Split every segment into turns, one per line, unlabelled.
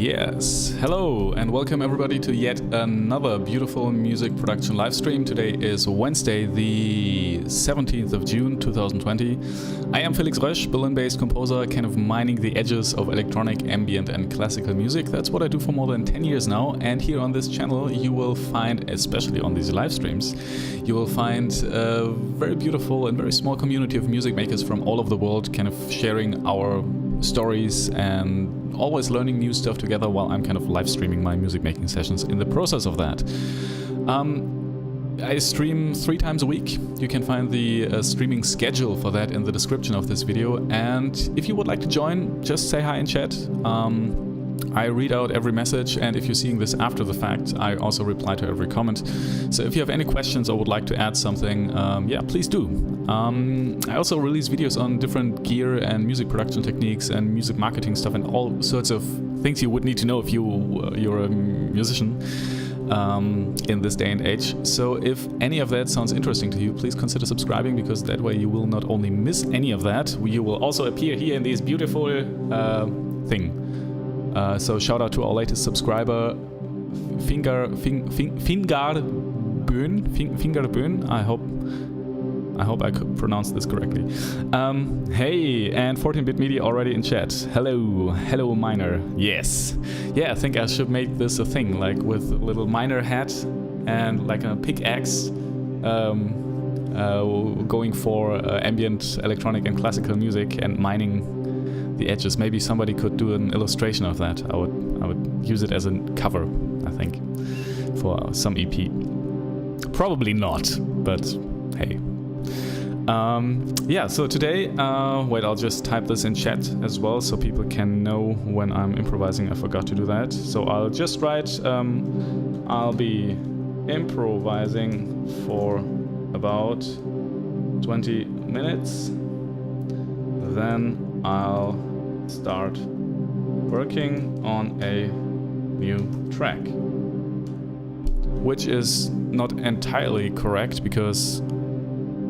Yes, hello and welcome everybody to yet another beautiful music production live stream. Today is Wednesday, the 17th of June 2020. I am Felix Rösch, Berlin-based composer, kind of mining the edges of electronic, ambient and classical music. That's what I do for more than 10 years now, and here on this channel you will find, especially on these live streams, you will find a very beautiful and very small community of music makers from all over the world, kind of sharing our stories and always learning new stuff together while I'm kind of live streaming my music making sessions in the process of that. I stream 3 times a week. You can find the streaming schedule for that in the description of this video, and if you would like to join, just say hi in chat. I read out every message, and if you're seeing this after the fact, I also reply to every comment. So if you have any questions or would like to add something, yeah, please do. I also release videos on different gear and music production techniques and music marketing stuff and all sorts of things you would need to know if you're a musician in this day and age. So if any of that sounds interesting to you, please consider subscribing, because that way you will not only miss any of that, you will also appear here in this beautiful thing. So shout out to our latest subscriber, Fingerbön. I hope I could pronounce this correctly. Hey, and 14-bit media already in chat. Hello miner. Yes. Yeah, I think I should make this a thing, like with a little miner hat and like a pickaxe, going for ambient, electronic and classical music and mining the edges. Maybe somebody could do an illustration of that. I would use it as a cover, I think, for some EP. Probably not, but hey. Yeah, so today, wait, I'll just type this in chat as well so people can know when I'm improvising. I forgot to do that. So I'll just write, I'll be improvising for about 20 minutes. Then I'll start working on a new track, which is not entirely correct, because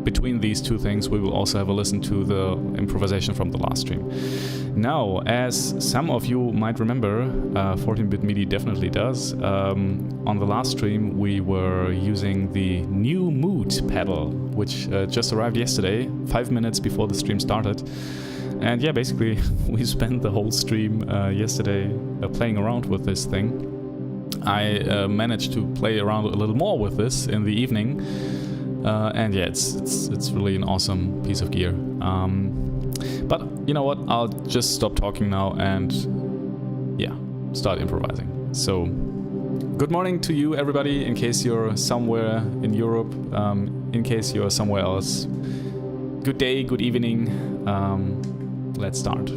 between these two things we will also have a listen to the improvisation from the last stream. Now, as some of you might remember, 14-bit MIDI definitely does, on the last stream we were using the new mood pedal, which just arrived yesterday, 5 minutes before the stream started. And yeah, basically we spent the whole stream yesterday playing around with this thing. I managed to play around a little more with this in the evening, and yeah, it's really an awesome piece of gear. But you know what? I'll just stop talking now and yeah, start improvising. So good morning to you, everybody, in case you're somewhere in Europe, in case you're somewhere else. Good day, good evening. Let's start.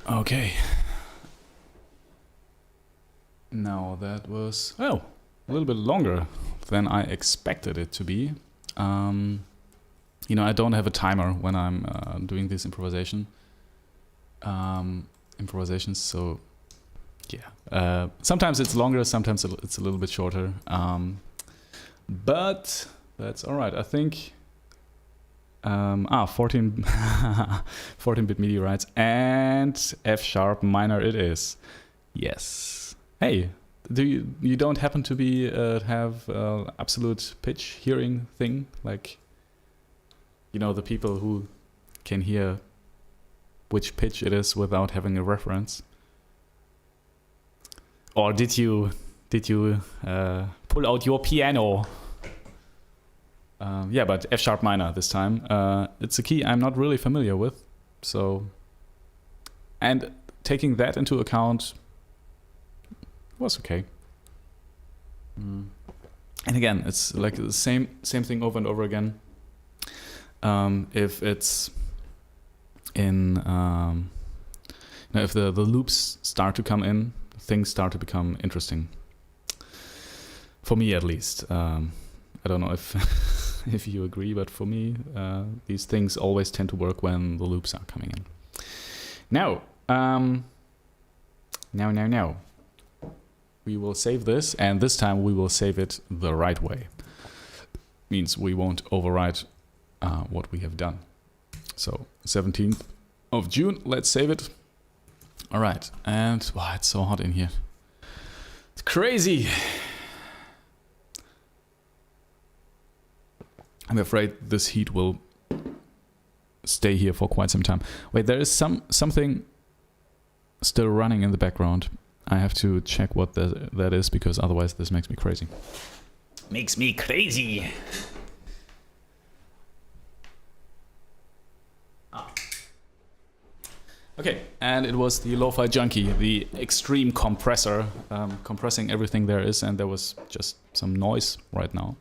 Okay. Now that was, oh, a little bit longer than I expected it to be. You know, I don't have a timer when I'm doing this improvisations, so yeah. Sometimes it's longer, sometimes it's a little bit shorter. But that's all right. I think 14 14-bit MIDI writes, and F sharp minor it is. Yes. Hey, do you don't happen to be have absolute pitch hearing thing, like, you know, the people who can hear which pitch it is without having a reference? Or did you pull out your piano? Yeah, but F sharp minor this time. It's a key I'm not really familiar with, so, and taking that into account was okay. And again, it's like the same thing over and over again. If it's in, you know, if the loops start to come in, things start to become interesting. For me, at least. I don't know if if you agree, but for me, these things always tend to work when the loops are coming in. Now, now, we will save this, and this time we will save it the right way. Means we won't overwrite what we have done. So 17th of June, let's save it. All right, and wow, it's so hot in here. It's crazy. I'm afraid this heat will stay here for quite some time. Wait, there is something still running in the background. I have to check what that is, because otherwise this makes me crazy. Makes me crazy. Okay, and it was the Lo-Fi Junkie, the extreme compressor, compressing everything there is, and there was just some noise right now.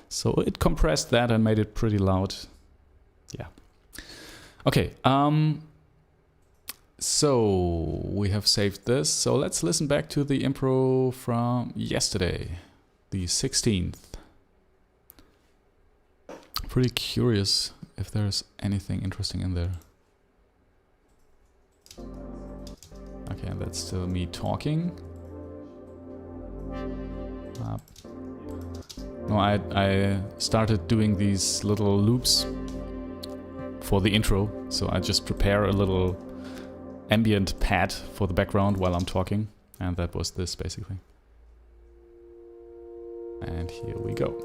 So it compressed that and made it pretty loud. Yeah. Okay, so we have saved this. So let's listen back to the impro from yesterday, the 16th. Pretty curious if there's anything interesting in there. Okay, that's still me talking. No, I started doing these little loops for the intro, so I just prepare a little ambient pad for the background while I'm talking, and that was this basically. And here we go.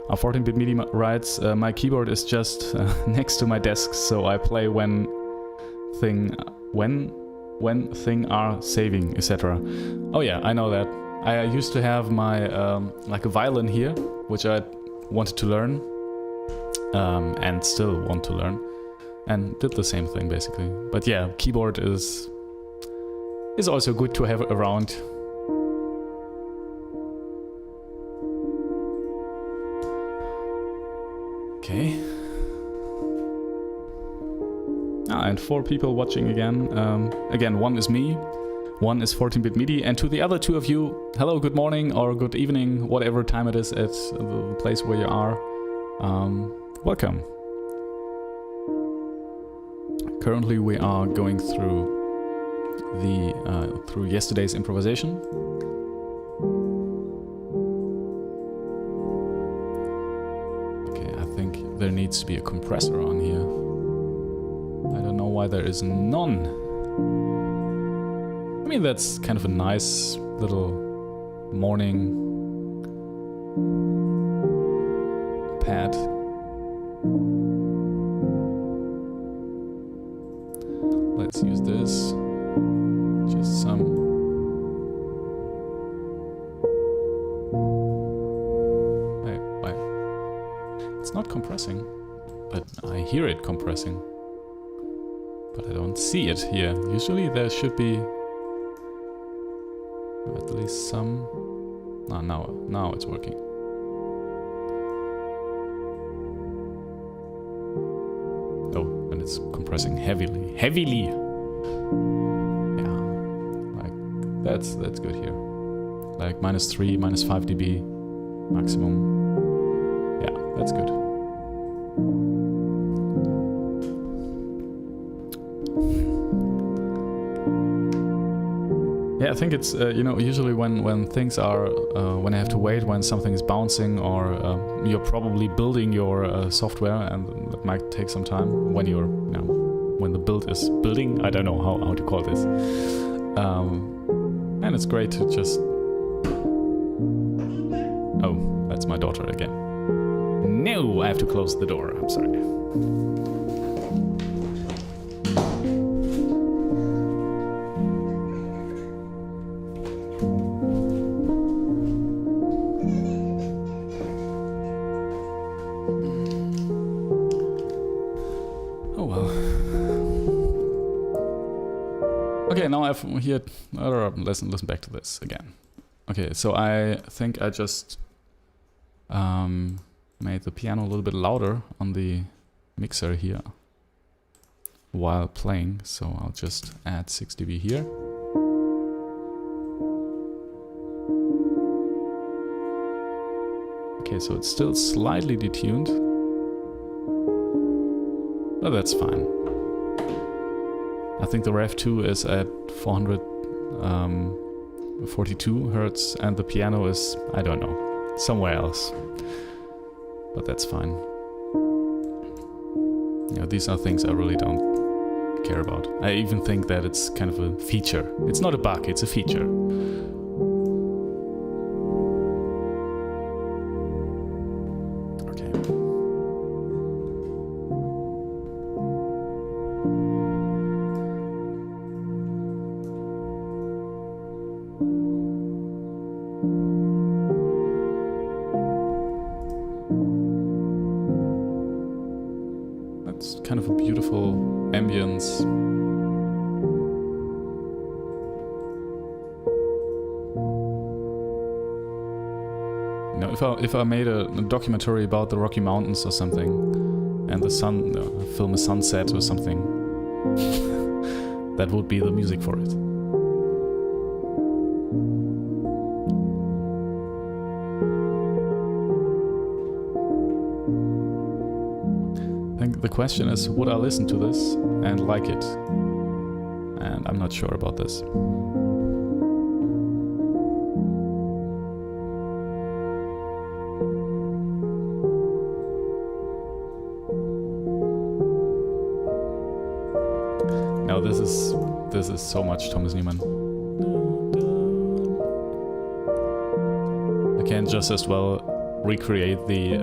Our 14-bit MIDI writes, my keyboard is just next to my desk, so I play when thing are saving, etc. Oh yeah, I know that. I used to have my like a violin here, which I wanted to learn, and still want to learn, and did the same thing basically. But yeah, keyboard is also good to have around. Okay. And 4 people watching again. Again, one is me, one is 14-bit MIDI, and to the other 2 of you, hello, good morning or good evening, whatever time it is at the place where you are. Welcome. Currently, we are going through through yesterday's improvisation. Okay, I think there needs to be a compressor on here. I don't know why there is none. I mean, that's kind of a nice little morning pad. Let's use this. Just some. Hey, why? It's not compressing, but I hear it compressing. But I don't see it here. Usually there should be at least some. Ah, now it's working. Oh, and it's compressing heavily. Heavily! Yeah. Like, that's good here. Like -3, -5 dB maximum. Yeah, that's good. Yeah, I think it's, you know, usually when things are, when I have to wait, when something is bouncing, or you're probably building your software, and that might take some time when you're, you know, when the build is building. I don't know how to call this. And it's great to just... Oh, that's my daughter again. No, I have to close the door. I'm sorry. Oh well. Okay, now I've here. Listen back to this again. Okay, so I think I just made the piano a little bit louder on the mixer here while playing, so I'll just add 6 dB here. Okay, so it's still slightly detuned, but that's fine. I think the Rev 2 is at 442 Hertz, and the piano is, I don't know, somewhere else. But that's fine. Yeah, these are things I really don't care about. I even think that it's kind of a feature. It's not a bug, it's a feature. Okay. That's kind of a beautiful ambience. You know, if I made a documentary about the Rocky Mountains or something, and the sun, film a sunset or something, that would be the music for it. I think the question is, would I listen to this and like it? And I'm not sure about this. No, this is so much Thomas Newman. I can just as well recreate the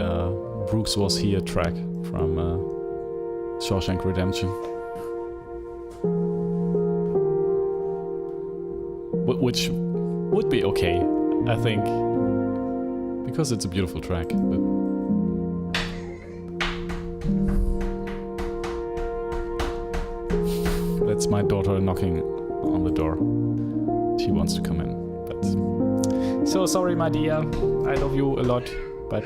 Brooks Was Here track from Shawshank Redemption. Which would be okay, I think, because it's a beautiful track. But that's my daughter knocking on the door. She wants to come in, but... So sorry, my dear. I love you a lot, but...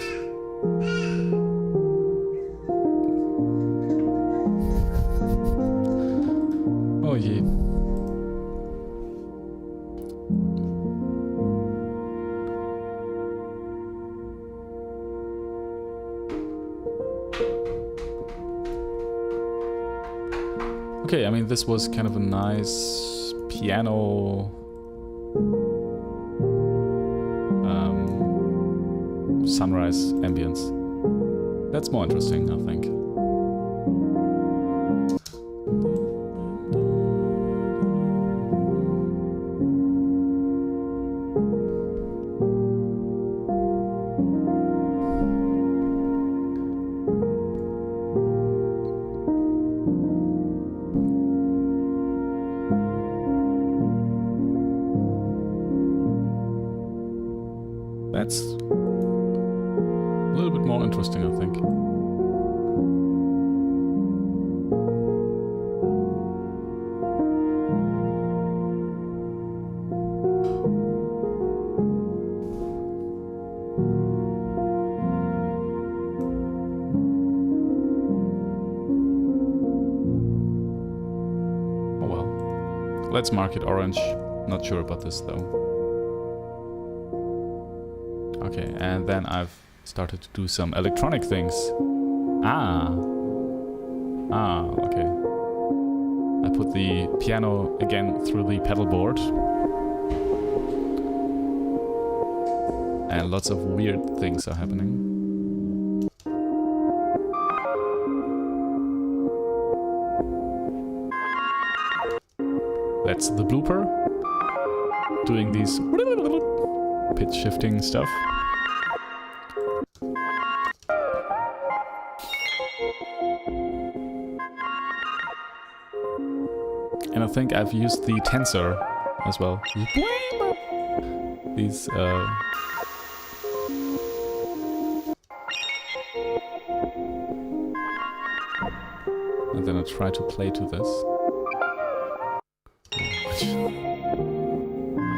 Oh je. Okay, I mean, this was kind of a nice piano sunrise ambience. That's more interesting, I think. That's a little bit more interesting, I think. Let's mark it orange. Not sure about this though. Okay, and then I've started to do some electronic things. Okay. I put the piano again through the pedal board. And lots of weird things are happening. That's the blooper. Doing these pitch shifting stuff. And I think I've used the tensor as well. These and then I try to play to this.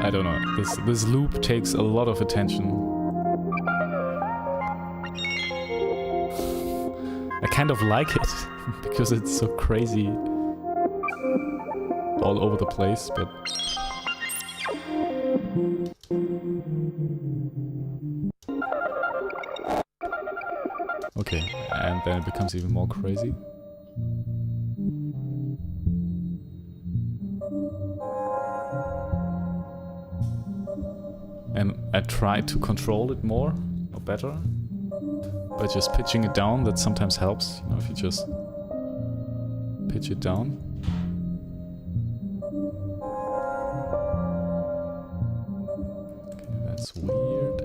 I don't know. This loop takes a lot of attention. I kind of like it because it's so crazy all over the place, but okay, and then it becomes even more crazy. And I try to control it more, or better, by just pitching it down. That sometimes helps, you know, if you just pitch it down. Okay, that's weird.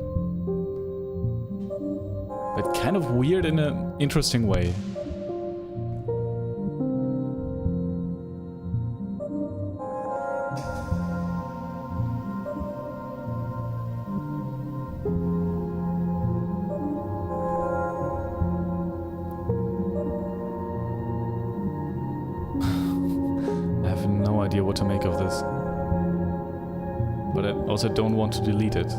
But kind of weird in an interesting way. What to make of this, but I also don't want to delete it.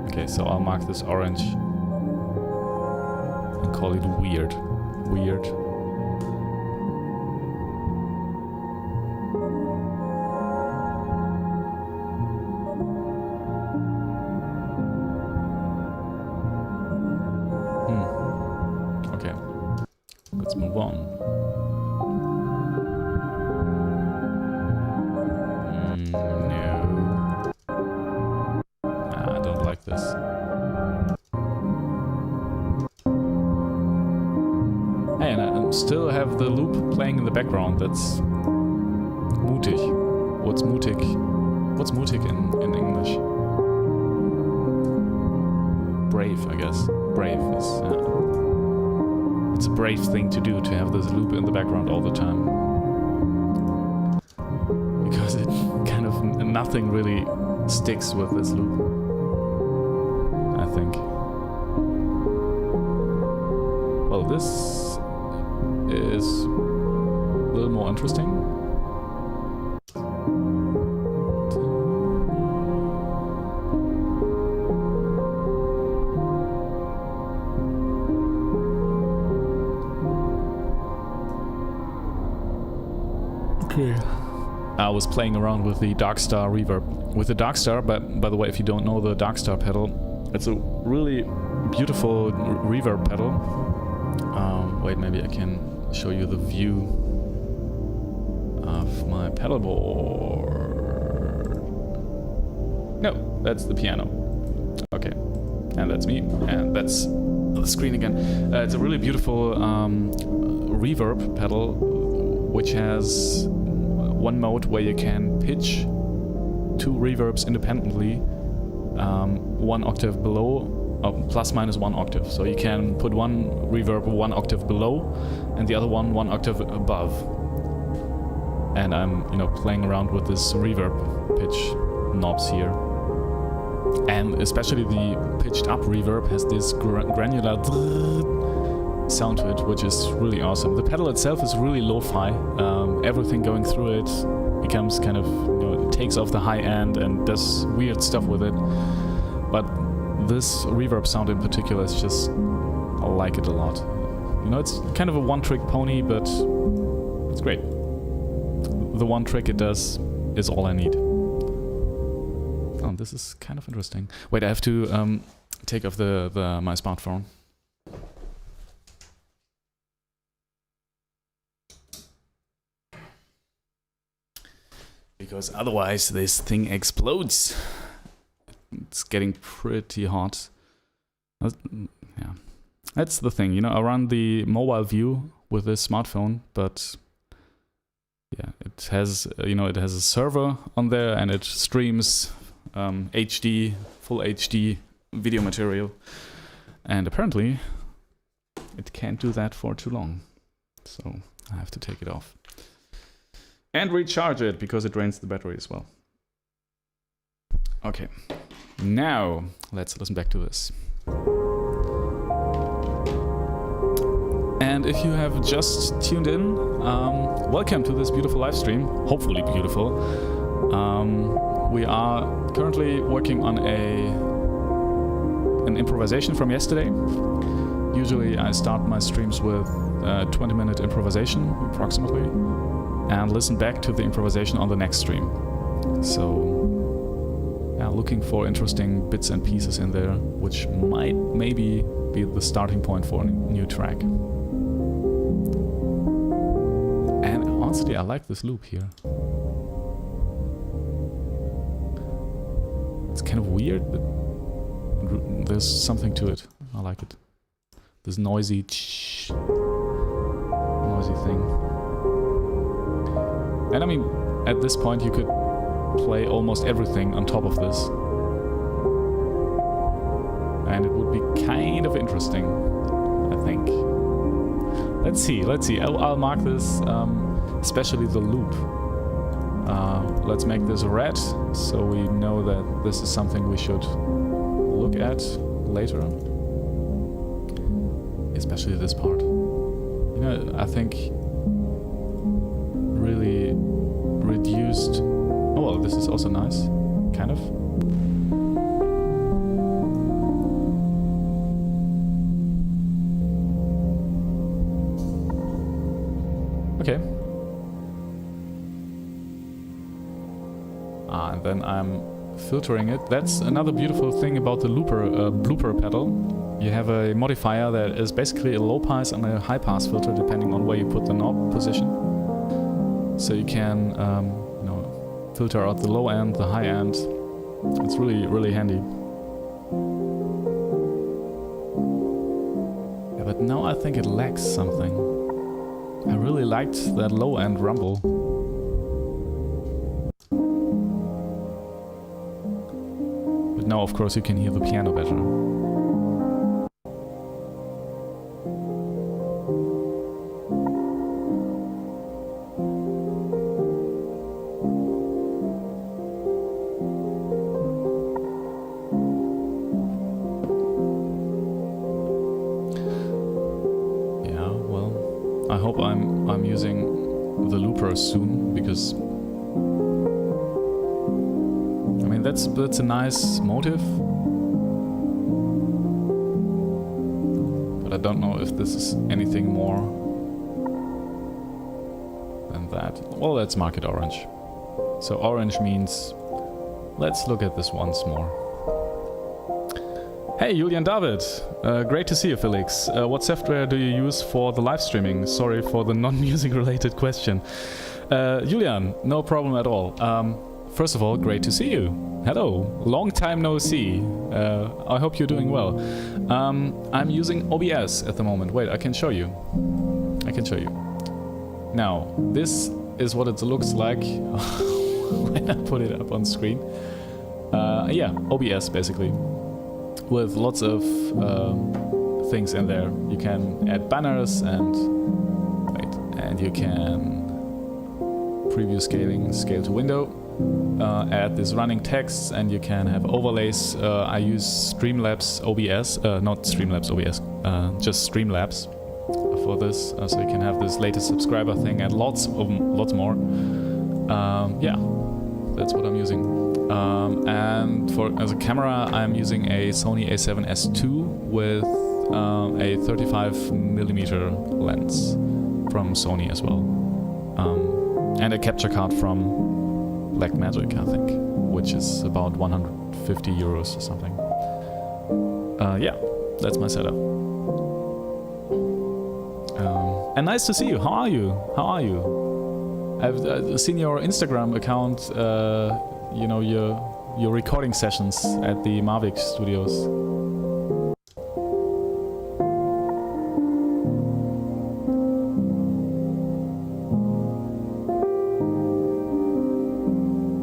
Okay, so I'll mark this orange and call it weird. Weird. Okay, let's move on. Still have the loop playing in the background. That's mutig. What's mutig? What's mutig in English? Brave, I guess. Brave is... it's a brave thing to do, to have this loop in the background all the time. Because it kind of... nothing really sticks with this loop, I think. Well, this is a little more interesting. Okay. I was playing around with the Darkstar reverb. With the Darkstar, but by the way, if you don't know the Darkstar pedal, it's a really beautiful reverb pedal. Wait, maybe I can show you the view of my pedal board. No, that's the piano. Okay, and that's me, and that's the screen again. It's a really beautiful reverb pedal, which has one mode where you can pitch two reverbs independently, one octave below, plus minus one octave. So you can put one reverb one octave below and the other one octave above. And I'm, you know, playing around with this reverb pitch knobs here. And especially the pitched up reverb has this granular sound to it, which is really awesome. The pedal itself is really lo-fi. Everything going through it becomes kind of, you know, it takes off the high end and does weird stuff with it. But this reverb sound in particular is just, I like it a lot. You know, it's kind of a one-trick pony, but it's great. The one trick it does is all I need. Oh, this is kind of interesting. Wait, I have to take off my smartphone. Because otherwise this thing explodes. It's getting pretty hot. Yeah, that's the thing, you know, I run the mobile view with this smartphone, but yeah, it has, you know, it has a server on there and it streams HD, full HD video material. And apparently it can't do that for too long. So I have to take it off. And recharge it, because it drains the battery as well. Okay, now let's listen back to this. And if you have just tuned in, welcome to this beautiful live stream, hopefully beautiful. We are currently working on an improvisation from yesterday. Usually I start my streams with 20-minute improvisation, approximately, and listen back to the improvisation on the next stream. So, yeah, looking for interesting bits and pieces in there, which might maybe be the starting point for a new track. And honestly, I like this loop here. It's kind of weird, but there's something to it. I like it. This noisy thing. And I mean, at this point you could play almost everything on top of this. And it would be kind of interesting, I think. Let's see. I'll mark this, especially the loop. Let's make this red, so we know that this is something we should look at later. Especially this part. You know, I think really reduced. Oh well, this is also nice, kind of. Okay. And then I'm filtering it. That's another beautiful thing about the blooper pedal. You have a modifier that is basically a low pass and a high pass filter, depending on where you put the knob position. So you can, you know, filter out the low end, the high end. It's really, really handy. Yeah, but now I think it lacks something. I really liked that low end rumble. But now, of course, you can hear the piano better. I hope I'm using the looper soon, because I mean that's a nice motive, but I don't know if this is anything more than that. Well, let's mark it orange. So orange means let's look at this once more. Hey, Julian David. Great to see you, Felix. What software do you use for the live streaming? Sorry for the non-music related question. Julian, no problem at all. First of all, great to see you. Hello. Long time no see. I hope you're doing well. I'm using OBS at the moment. Wait, I can show you. Now, this is what it looks like when I put it up on screen. Yeah, OBS basically. With lots of things in there. You can add banners and you can preview scaling, scale to window, add this running text, and you can have overlays. I use Streamlabs OBS, not Streamlabs OBS, just Streamlabs for this, so you can have this latest subscriber thing and lots more. Yeah, that's what I'm using. And as a camera, I'm using a Sony a7S II with a 35mm lens from Sony as well, and a capture card from Black Magic, I think, which is about 150 euros or something. Yeah, that's my setup. And nice to see you. How are you? How are you? I've seen your Instagram account, you know, your recording sessions at the Mavic Studios.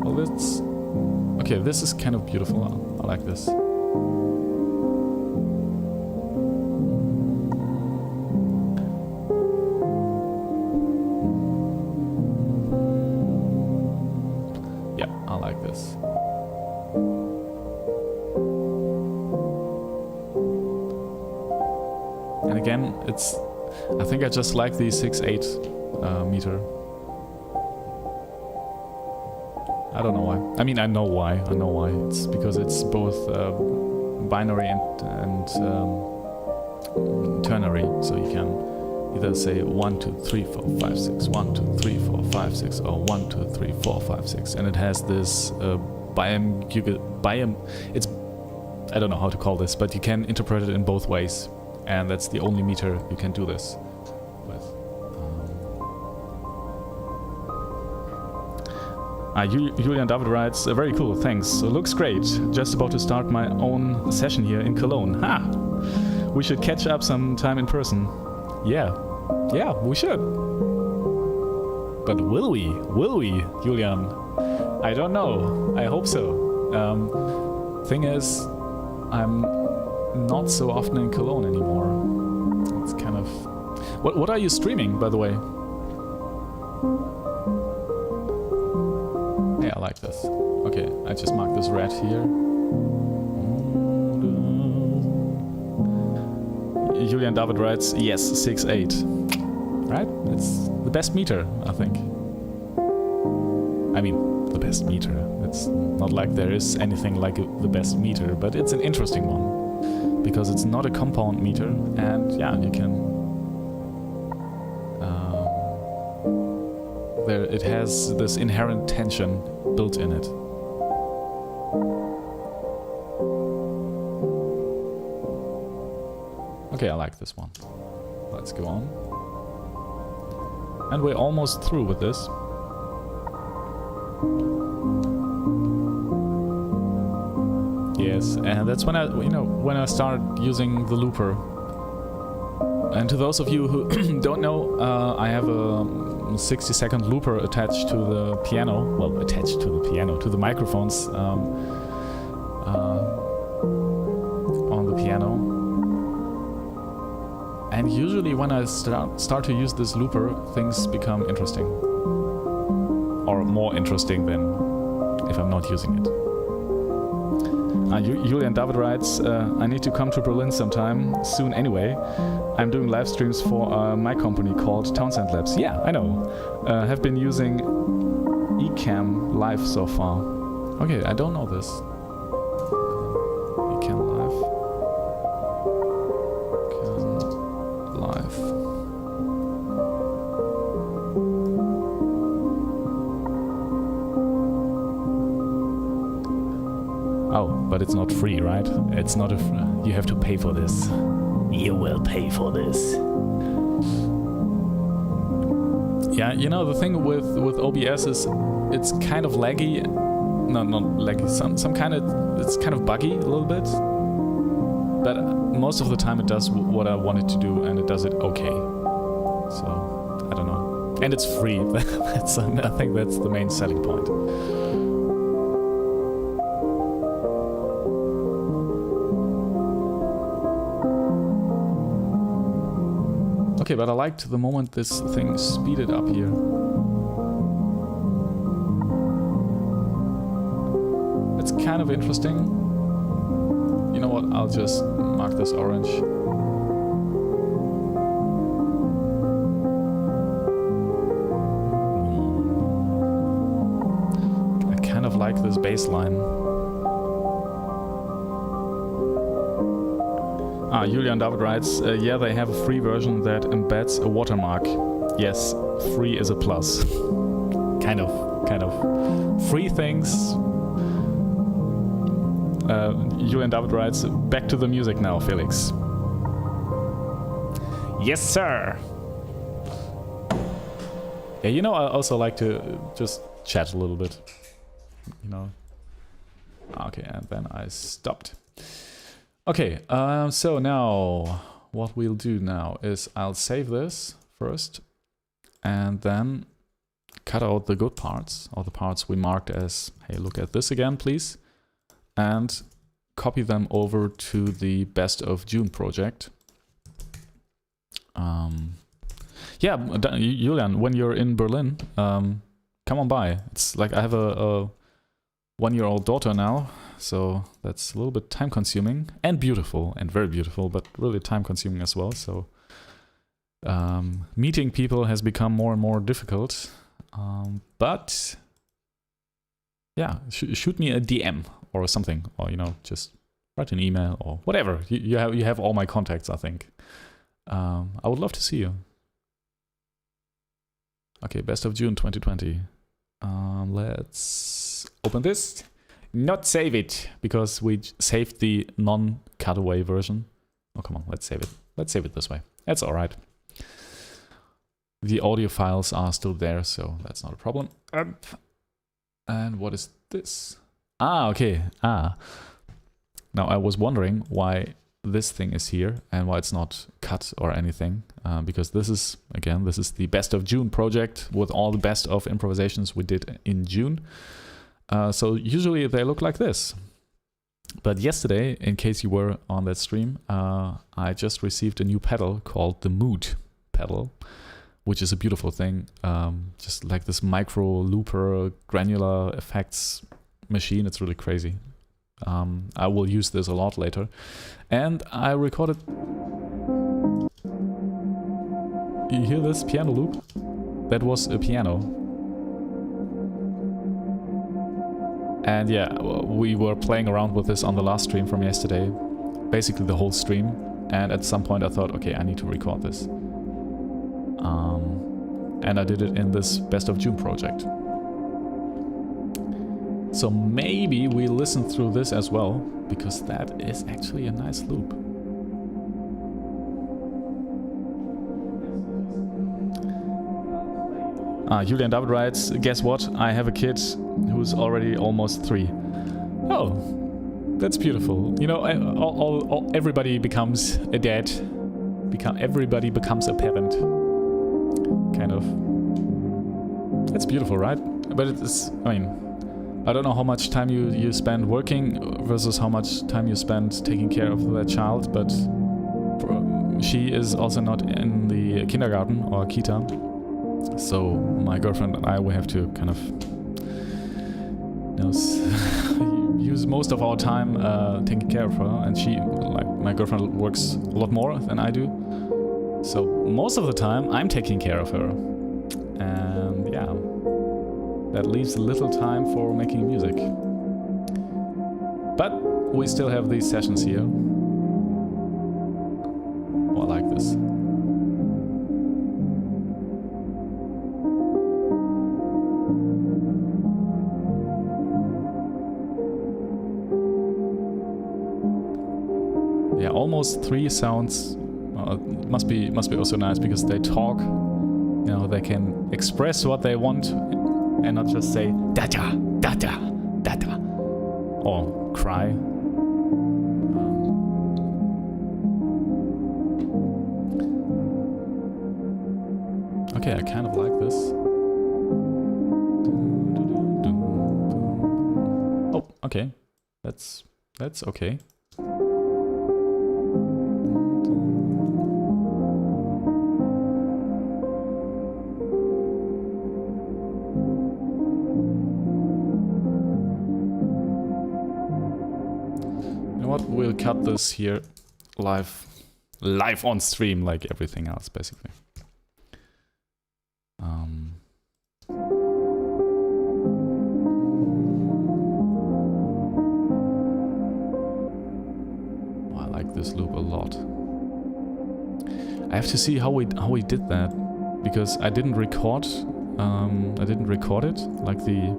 Well, that's... Okay, this is kind of beautiful. I like this. And again, it's... I think I just like the 6/8 meter. I don't know why. I mean, I know why. I know why. It's because it's both binary and ternary, so you can either say 1, 2, 3, 4, 5, 6, 1, 2, 3, 4, 5, 6, or 1, 2, 3, 4, 5, 6, and it has this it's... I don't know how to call this, but you can interpret it in both ways, and that's the only meter you can do this with. Julian David writes, very cool, thanks. Looks great. Just about to start my own session here in Cologne. Ha! We should catch up sometime in person. Yeah, we should. But will we? Will we, Julian? I don't know. I hope so. Thing is, I'm not so often in Cologne anymore. It's kind of... What are you streaming, by the way? Yeah, I like this. Okay, I just marked this red here. Julian David writes, yes, 6/8. Right? It's the best meter, I think. I mean, the best meter. It's not like there is anything like the best meter, but it's an interesting one. Because it's not a compound meter, and yeah, you can... it has this inherent tension built in it. Okay, I like this one. Let's go on. And we're almost through with this. Yes, and that's when I started using the looper. And to those of you who don't know, I have a 60-second looper attached to the piano. Well, attached to the piano, to the microphones on the piano. And usually when I start to use this looper, things become interesting. Or more interesting than if I'm not using it. Julian David writes, I need to come to Berlin sometime, soon anyway. I'm doing live streams for my company called Townsend Labs. Yeah, I know. Have been using Ecamm Live so far. Okay, I don't know this. Ecamm Live. Oh, but it's not free, right? It's not you have to pay for this. You will pay for this. Yeah, you know, the thing with OBS is it's kind of laggy. No, not laggy. Some kind of... It's kind of buggy a little bit. But most of the time it does what I want it to do, and it does it okay. So, I don't know. And it's free. I think that's the main selling point. Okay, but I liked the moment this thing speeded up here. It's kind of interesting. You know what, I'll just mark this orange. I kind of like this bass line. Julian David writes, yeah, they have a free version that embeds a watermark. Yes, free is a plus. kind of free things. Julian David writes, back to the music now, Felix. Yes, sir. Yeah, you know, I also like to just chat a little bit. You know. Okay, and then I stopped. Okay, so now what we'll do now is I'll save this first and then cut out the good parts, or the parts we marked as, hey, look at this again, please, and copy them over to the Best of June project. Yeah, Julian, when you're in Berlin, come on by. It's like I have a one-year-old daughter now, so that's a little bit time-consuming and beautiful, and very beautiful, but really time-consuming as well. So meeting people has become more and more difficult. But yeah, shoot me a DM or something, or you know, just write an email or whatever. You have all my contacts, I think. I would love to see you. Okay, Best of June 2020. Let's open this. Not save it, because we saved the non-cutaway version. Oh, come on, let's save it. Let's save it this way. That's all right. The audio files are still there, so that's not a problem. And what is this? Ah, okay. Ah. Now, I was wondering why this thing is here and why it's not cut or anything. Because this is, again, this is the Best of June project with all the best of improvisations we did in June. So usually they look like this. But yesterday, in case you were on that stream, I just received a new pedal called the Mood pedal, which is a beautiful thing. Just like this micro looper granular effects machine. It's really crazy. I will use this a lot later. And I recorded... You hear this piano loop? That was a piano. And yeah, we were playing around with this on the last stream from yesterday. Basically the whole stream. And at some point I thought, okay, I need to record this. And I did it in this Best of June project. So maybe we listen through this as well, because that is actually a nice loop. Julian David writes, guess what? I have a kid who's already almost 3. Oh, that's beautiful. You know, everybody becomes a dad. Everybody becomes a parent. Kind of. That's beautiful, right? But it's, I mean, I don't know how much time you spend working versus how much time you spend taking care of that child, but she is also not in the kindergarten or kita. So my girlfriend and I, we have to kind of, you know, use most of our time taking care of her, and she, like, my girlfriend works a lot more than I do. So most of the time I'm taking care of her, and yeah, that leaves little time for making music. But we still have these sessions here. Oh, I like this. Yeah, almost 3 sounds. Must be also nice because they talk. You know, they can express what they want and not just say da-da, da-da, da-da, or cry. Okay, I kind of like this. Oh, okay. That's okay. We'll cut this here live on stream, like everything else, basically. Oh, I like this loop a lot. I have to see how we did that, because I didn't record I didn't record it, like the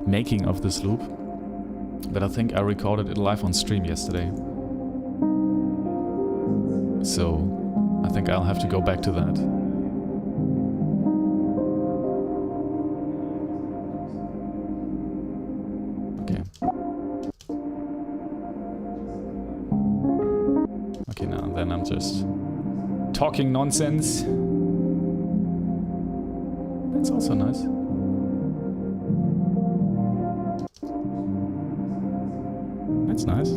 making of this loop. But I think I recorded it live on stream yesterday. So I think I'll have to go back to that. Okay. Okay, now then I'm just talking nonsense. That's also nice. That's nice.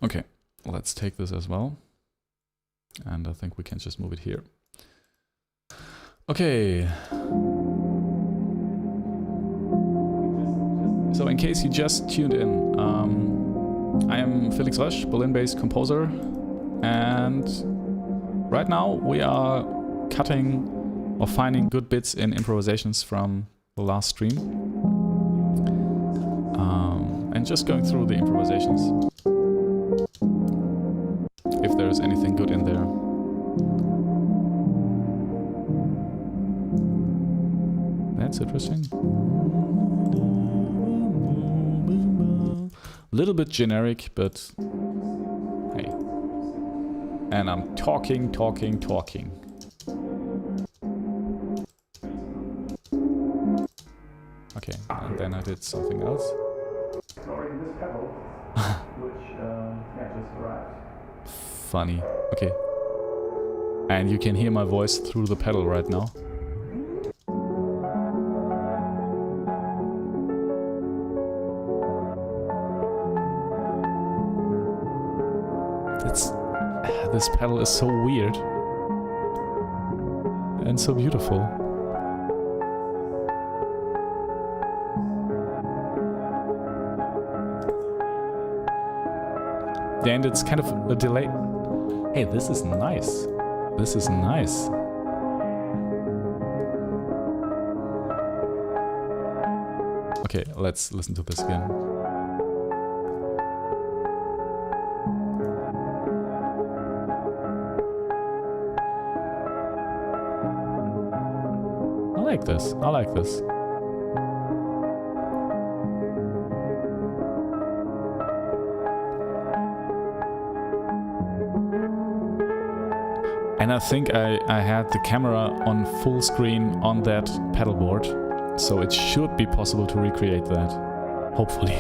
Okay, let's take this as well. And I think we can just move it here. Okay. So in case you just tuned in, I am Felix Rösch, Berlin-based composer, and right now we are cutting or finding good bits in improvisations from the last stream, and just going through the improvisations, if there's anything good in there. That's interesting. Little bit generic, but hey. And I'm talking. Okay, and then I did something else. Exploring this pedal, which just arrived. Funny. Okay. And you can hear my voice through the pedal right now. This pedal is so weird and so beautiful. And it's kind of a delay. Hey, this is nice. This is nice. Okay, let's listen to this again. I like this. And I think I had the camera on full screen on that pedal board, so it should be possible to recreate that, hopefully.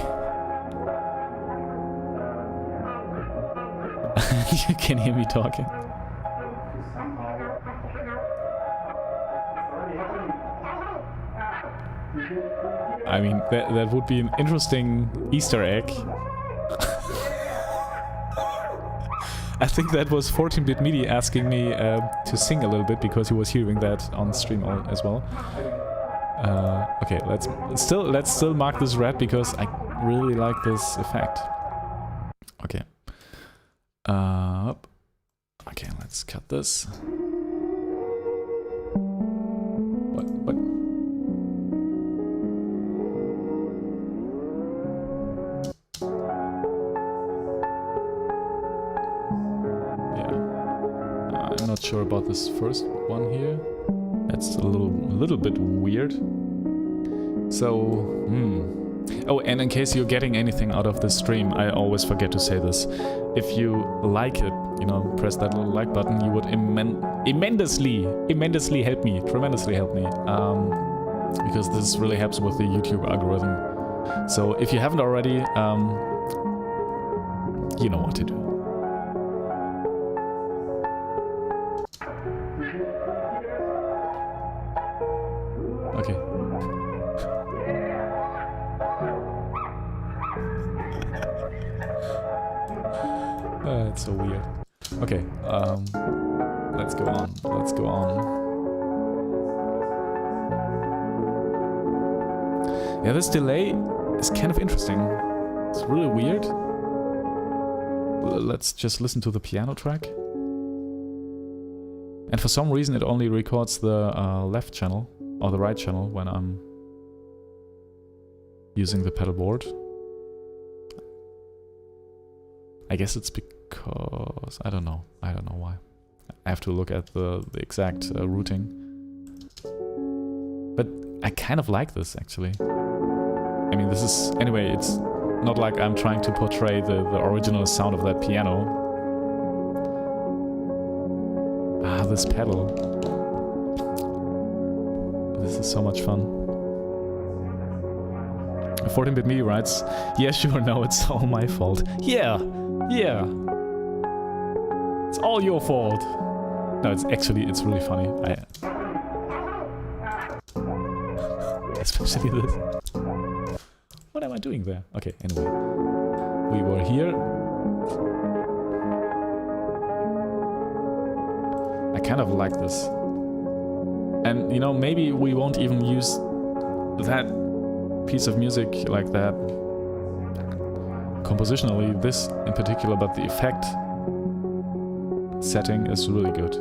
You can hear me talking. I mean, that would be an interesting Easter egg. I think that was 14-bit MIDI asking me to sing a little bit because he was hearing that on stream as well. Okay, let's still mark this red because I really like this effect. Okay. Okay, let's cut this. What? I'm not sure about this first one here. That's a little bit weird. So, Oh, and in case you're getting anything out of this stream, I always forget to say this. If you like it, you know, press that little like button. You would tremendously help me. Because this really helps with the YouTube algorithm. So if you haven't already, you know what to do. Okay. That's so weird. Okay, let's go on. Yeah, this delay is kind of interesting. It's really weird. Let's just listen to the piano track. And for some reason it only records the left channel or the right channel when I'm using the pedal board. I guess it's because I don't know why. I have to look at the exact routing. But I kind of like this, actually. I mean, this is... Anyway, it's not like I'm trying to portray the original sound of that piano. Ah, this pedal. This is so much fun. 14-bit me writes, yeah, sure, no, it's all my fault. Yeah, yeah. It's all your fault. No, it's really funny. Especially this. What am I doing there? Okay, anyway. We were here. I kind of like this. And, you know, maybe we won't even use that piece of music like that compositionally, this in particular, but the effect setting is really good.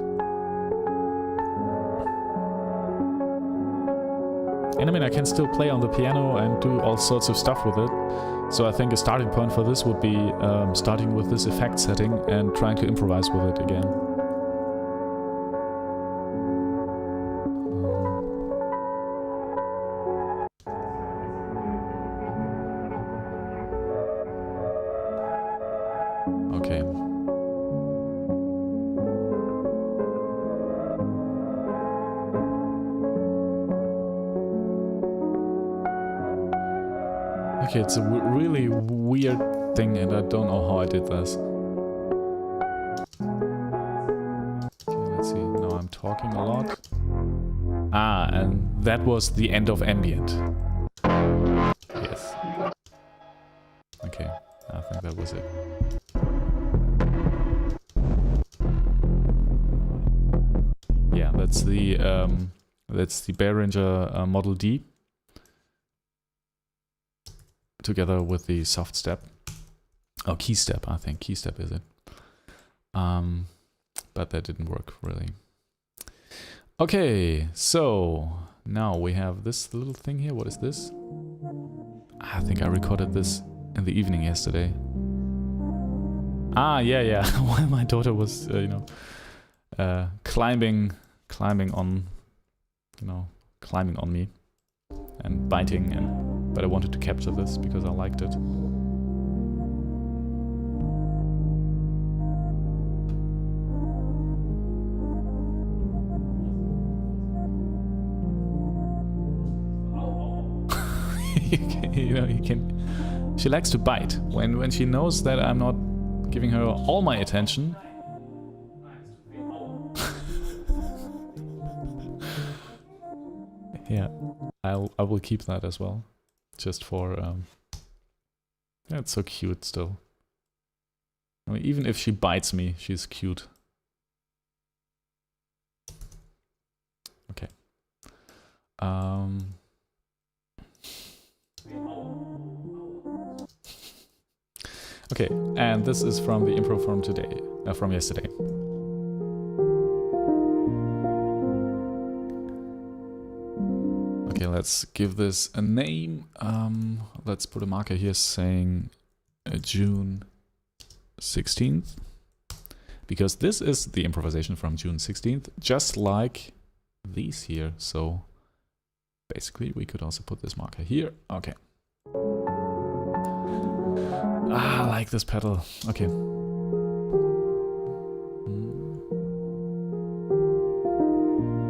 And I mean, I can still play on the piano and do all sorts of stuff with it. So I think a starting point for this would be starting with this effect setting and trying to improvise with it again. Okay. Okay, it's a really weird thing and I don't know how I did this. Okay, let's see. Now I'm talking a lot. Ah, and that was the end of Ambient. Yes. Okay, I think that was it. Yeah, that's the Behringer Model D. Together with the soft step. Oh, key step, I think. Key step is it. But that didn't work, really. Okay, so now we have this little thing here. What is this? I think I recorded this in the evening yesterday. Ah, yeah. While my daughter was, climbing on me and biting but I wanted to capture this because I liked it. You can. She likes to bite when she knows that I'm not giving her all my attention. Yeah, I will keep that as well. Just for, yeah, it's so cute still. I mean, even if she bites me, she's cute. Okay. Okay, and this is from the improv from today, from yesterday. Okay, let's give this a name. Let's put a marker here saying June 16th. Because this is the improvisation from June 16th, just like these here. So basically we could also put this marker here. Okay. Ah, I like this pedal. Okay.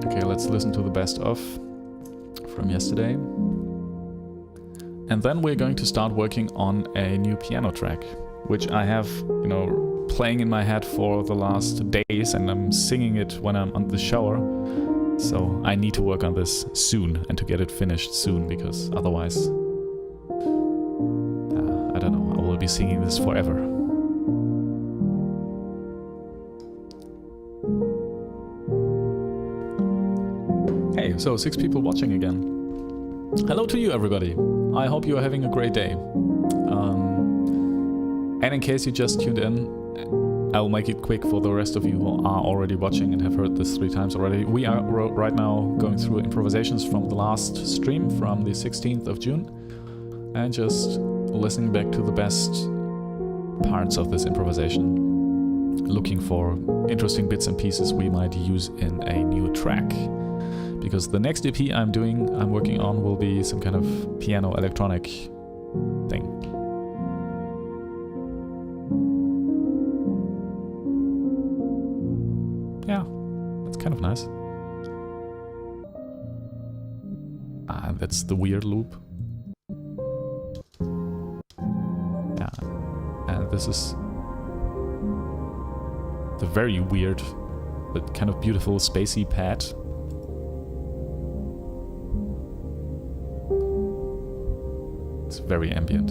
Okay, let's listen to the best of from yesterday. And then we're going to start working on a new piano track, which I have, playing in my head for the last days, and I'm singing it when I'm on the shower. So I need to work on this soon and to get it finished soon, because otherwise, I don't know, I will be singing this forever. Hey, so 6 people watching again. Hello to you, everybody. I hope you are having a great day. And in case you just tuned in, I'll make it quick for the rest of you who are already watching and have heard this 3 times already. We are right now going through improvisations from the last stream from the 16th of June and just listening back to the best parts of this improvisation. looking for interesting bits and pieces we might use in a new track. Because the next EP I'm working on will be some kind of piano electronic thing. Yeah, that's kind of nice. That's the weird loop. Yeah, and this is the very weird but kind of beautiful spacey pad. It's very ambient.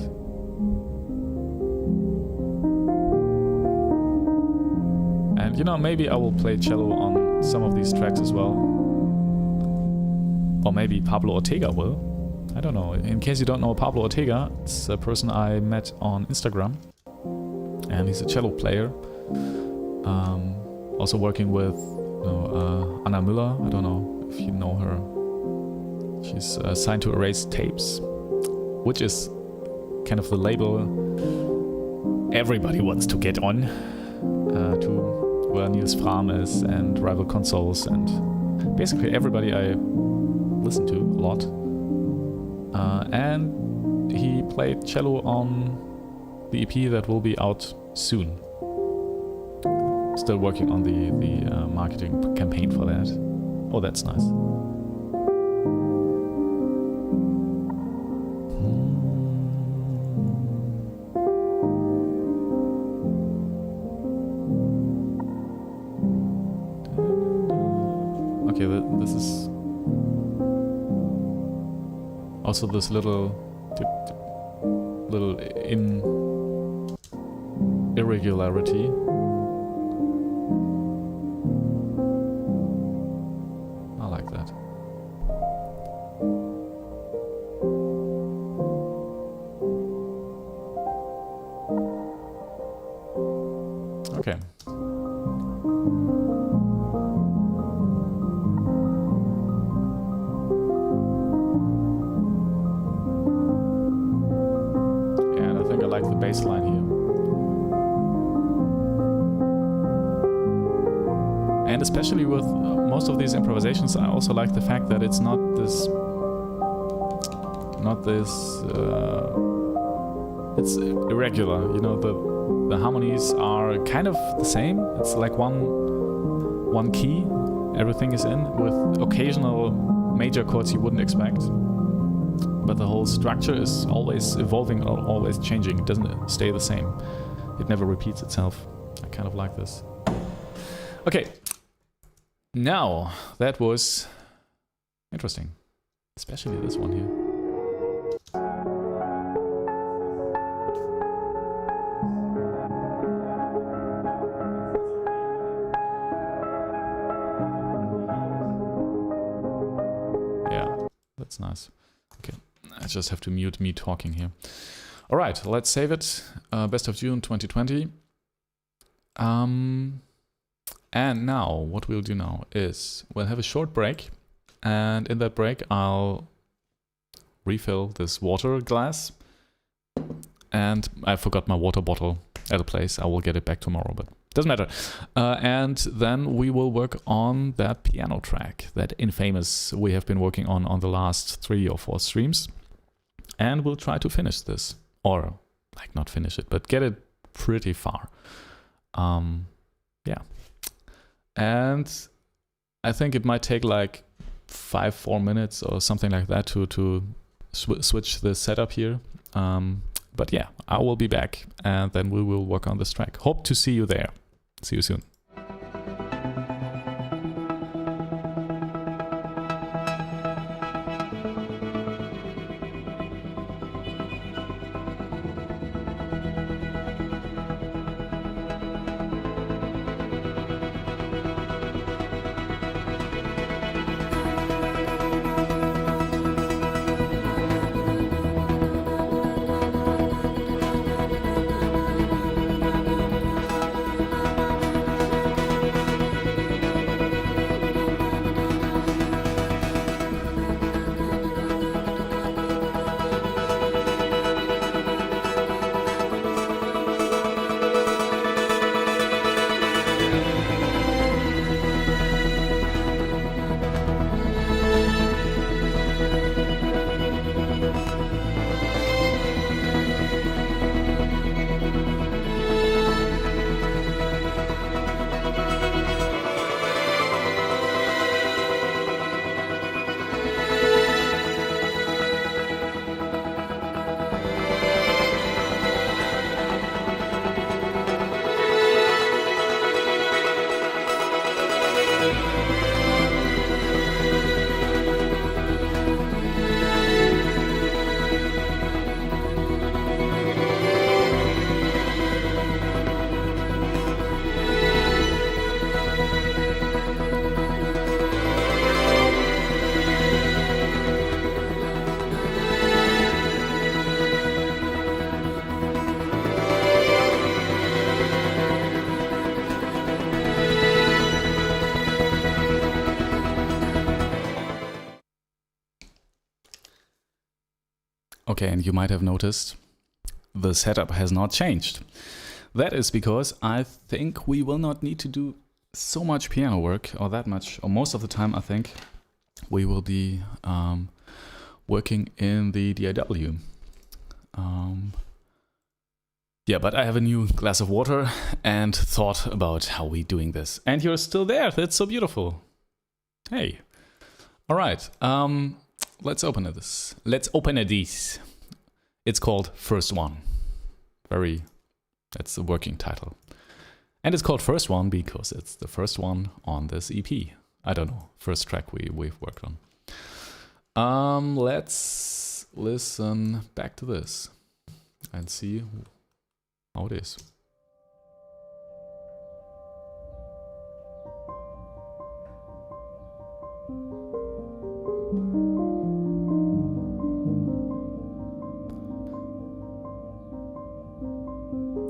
And you know, maybe I will play cello on some of these tracks as well. Or maybe Pablo Ortega will. I don't know. In case you don't know Pablo Ortega, it's a person I met on Instagram. And he's a cello player. Also working with Anna Müller. I don't know if you know her. She's signed to Erase Tapes, which is kind of the label everybody wants to get on. To where Niels Frahm is and Rival Consoles and basically everybody I listen to a lot. And he played cello on the EP that will be out soon. Still working on the marketing campaign for that. Oh, that's nice. Okay, this is also this little irregularity. I like that. Okay. Baseline here. And especially with most of these improvisations, I also like the fact that it's not this it's irregular, you know, the harmonies are kind of the same. It's like one key everything is in, with occasional major chords you wouldn't expect. But the whole structure is always evolving, or always changing. It doesn't stay the same. It never repeats itself. I kind of like this. Okay. Now, that was interesting. Especially this one here. Yeah, that's nice. Okay. I just have to mute me talking here. All right, let's save it. Best of June 2020. And now, what we'll do now is we'll have a short break. And in that break, I'll refill this water glass. And I forgot my water bottle at a place. I will get it back tomorrow, but doesn't matter. And then we will work on that piano track, that infamous we have been working on the last 3 or 4 streams. And we'll try to finish this. Or, like, not finish it, but get it pretty far. Yeah. And I think it might take like 4 minutes or something like that to switch the setup here. But yeah, I will be back and then we will work on this track. Hope to see you there. See you soon. Okay, and you might have noticed the setup has not changed. That is because I think we will not need to do so much piano work, or that much, or most of the time I think we will be working in the DAW. Yeah, but I have a new glass of water and thought about how we doing this. And you're still there. That's so beautiful. Hey. All right. Let's open this. Let's open this. It's called First One. That's the working title. And it's called First One because it's the first one on this EP. I don't know. First track we've worked on. Let's listen back to this and see how it is.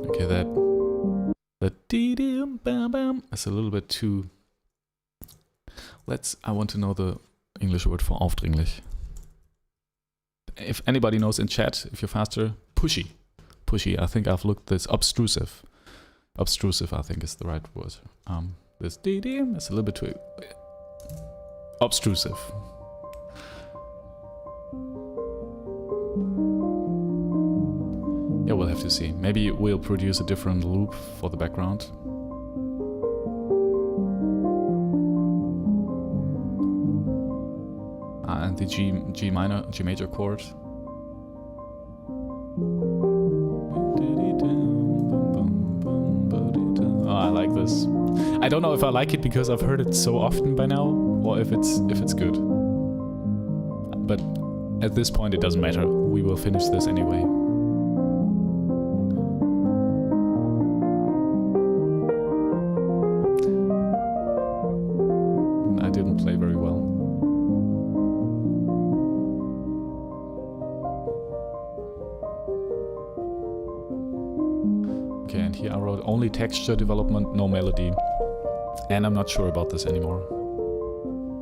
Okay, that dee-dee bam bam is a little bit too. I want to know the English word for aufdringlich. If anybody knows in chat, if you're faster, pushy. Pushy, I think I've looked this. Obtrusive. Obtrusive, I think is the right word. This dee-dee is a little bit too obtrusive. Yeah, we'll have to see. Maybe we'll produce a different loop for the background. And the G major chord. Oh, I like this. I don't know if I like it because I've heard it so often by now, or if it's good. But at this point, it doesn't matter. We will finish this anyway. I didn't play very well. Okay, and here I wrote only texture development, no melody. And I'm not sure about this anymore.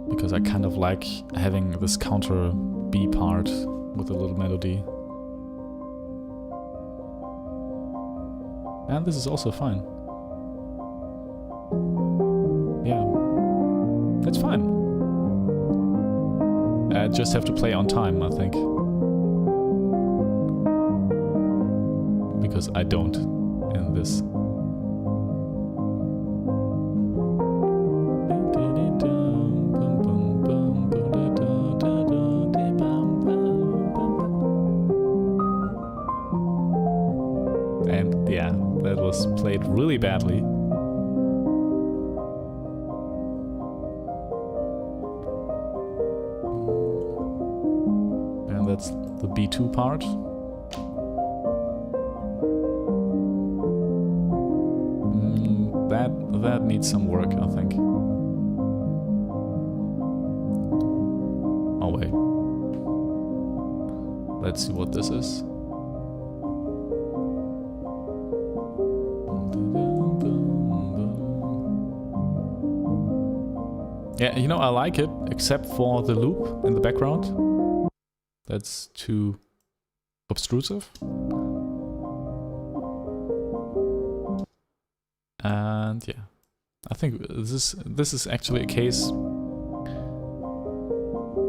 Because I kind of like having this counter B part with a little melody. And this is also fine. Yeah, it's fine. I just have to play on time, I think. Because I don't in this. And yeah, that was played really badly. And that's the B2 part. That needs some work, I think. Oh wait. Let's see what this is. Yeah, you know, I like it, except for the loop in the background. That's too obtrusive. And yeah, I think this is actually a case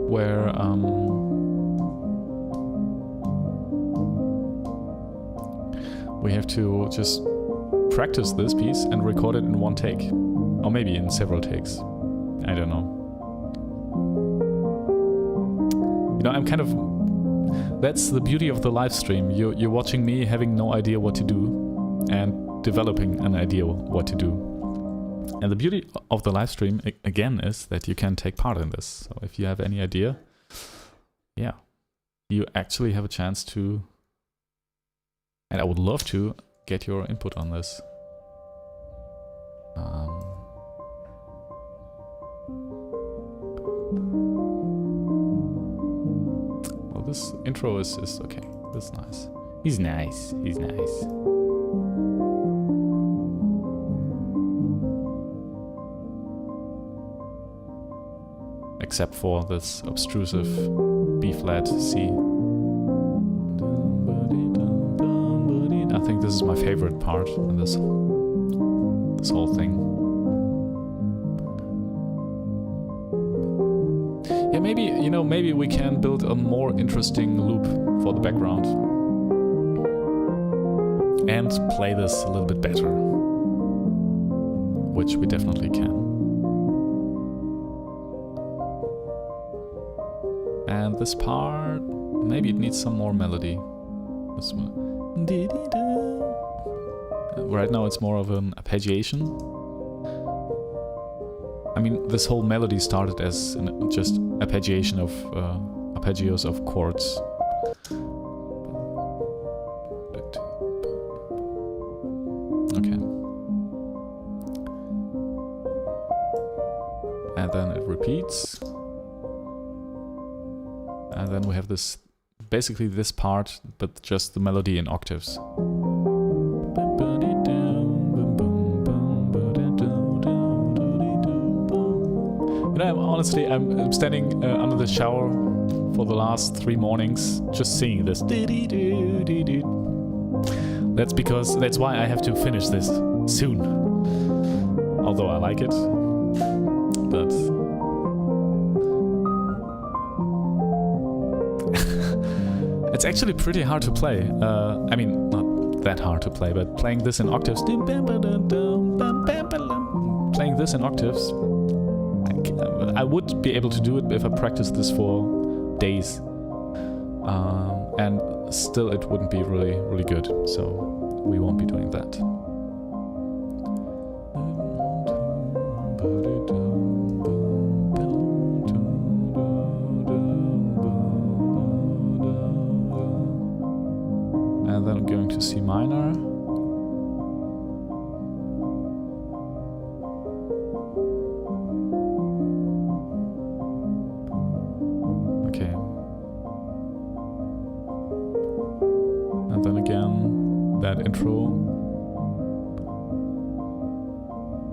where we have to just practice this piece and record it in one take, or maybe in several takes. I don't know. You know, I'm kind of. That's the beauty of the live stream. You're watching me having no idea what to do, and developing an idea what to do. And the beauty of the live stream, again, is that you can take part in this. So if you have any idea, yeah, you actually have a chance to, and I would love to get your input on this. Well, this intro is okay. This is nice. He's nice. He's nice. Except for this obtrusive B flat C. think this is my favorite part in this whole thing. Yeah, maybe, you know, maybe we can build a more interesting loop for the background. And play this a little bit better. Which we definitely can. And this part, maybe it needs some more melody. This one. Right now it's more of an arpeggiation. I mean, this whole melody started as just arpeggiation of arpeggios of chords. Okay. And then it repeats. And then we have this, basically this part, but just the melody in octaves. You know, honestly, I'm standing under the shower for the last 3 mornings, just singing this. That's why I have to finish this soon. Although I like it, but it's actually pretty hard to play. I mean, not that hard to play, but playing this in octaves. Playing this in octaves. I would be able to do it if I practiced this for days. And still it wouldn't be really good. So we won't be doing that. And then I'm going to C minor. Okay. And then again, that intro.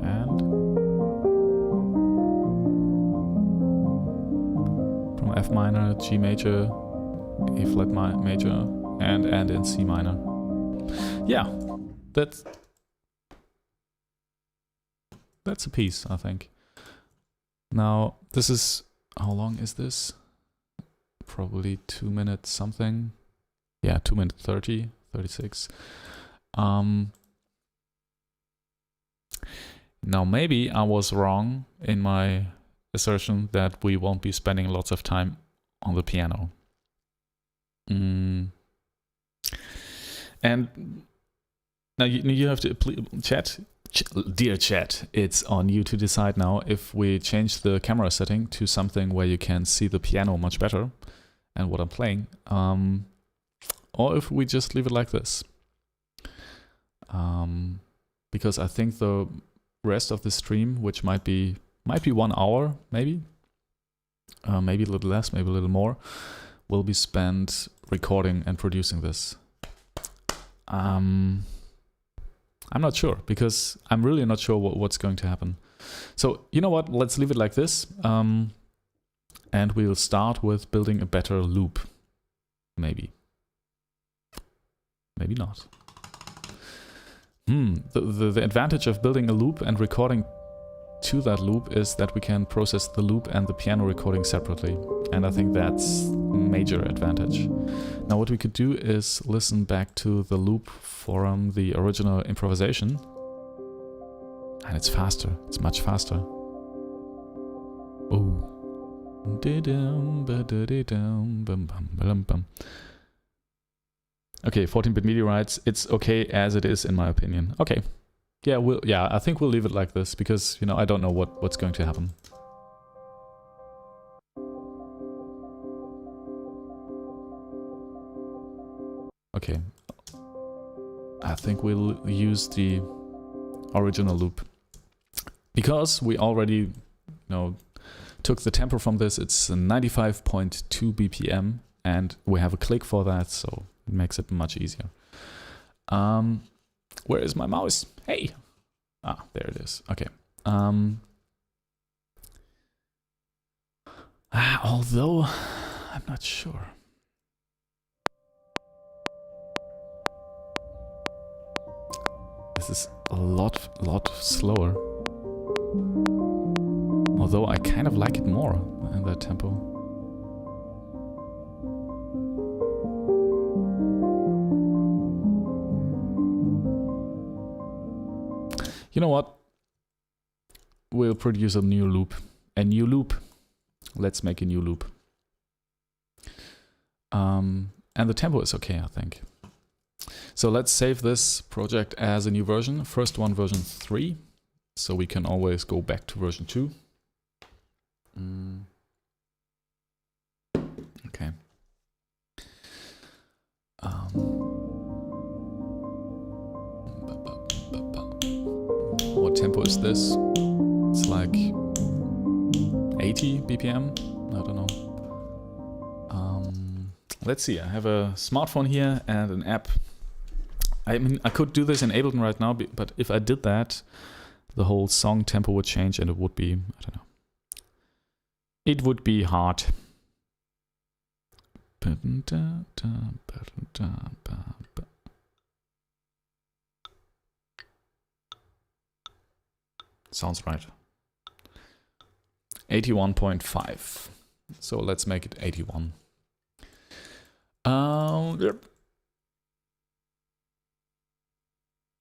And from F minor, G major, A flat major, and in C minor. Yeah, that's a piece, I think. Now, this is, how long is this? Probably 2 minutes something. Yeah, 2 minutes 30, 36. Now, maybe I was wrong in my assertion that we won't be spending lots of time on the piano. And now you have to, dear chat, it's on you to decide now if we change the camera setting to something where you can see the piano much better and what I'm playing, or if we just leave it like this. Because I think the rest of the stream, which might be 1 hour, maybe a little less, maybe a little more, will be spent recording and producing this. I'm not sure, because I'm really not sure what's going to happen. So, you know what? Let's leave it like this. And we'll start with building a better loop. Maybe. Maybe not. The advantage of building a loop and recording to that loop is that we can process the loop and the piano recording separately. And I think that's a major advantage. Now what we could do is listen back to the loop from the original improvisation. And it's faster. It's much faster. Oh. Okay, 14-bit meteorites. It's okay as it is, in my opinion. Okay. Yeah, I think we'll leave it like this because, you know, I don't know what's going to happen. Okay. I think we'll use the original loop because we already, you know, took the tempo from this. It's 95.2 BPM and we have a click for that, so it makes it much easier. Where is my mouse? Hey! Ah, there it is. Okay. Although, I'm not sure. This is a lot slower. Although I kind of like it more in that tempo. You know what? We'll produce a new loop. A new loop. Let's make a new loop. And the tempo is okay, I think. So let's save this project as a new version. First one, version 3. So we can always go back to version 2. Okay. What tempo is this? It's like 80 BPM? I don't know. Let's see, I have a smartphone here and an app. I mean, I could do this in Ableton right now, but if I did that, the whole song tempo would change and it would be, I don't know. It would be hard. Sounds right. 81.5. So let's make it 81. Yep.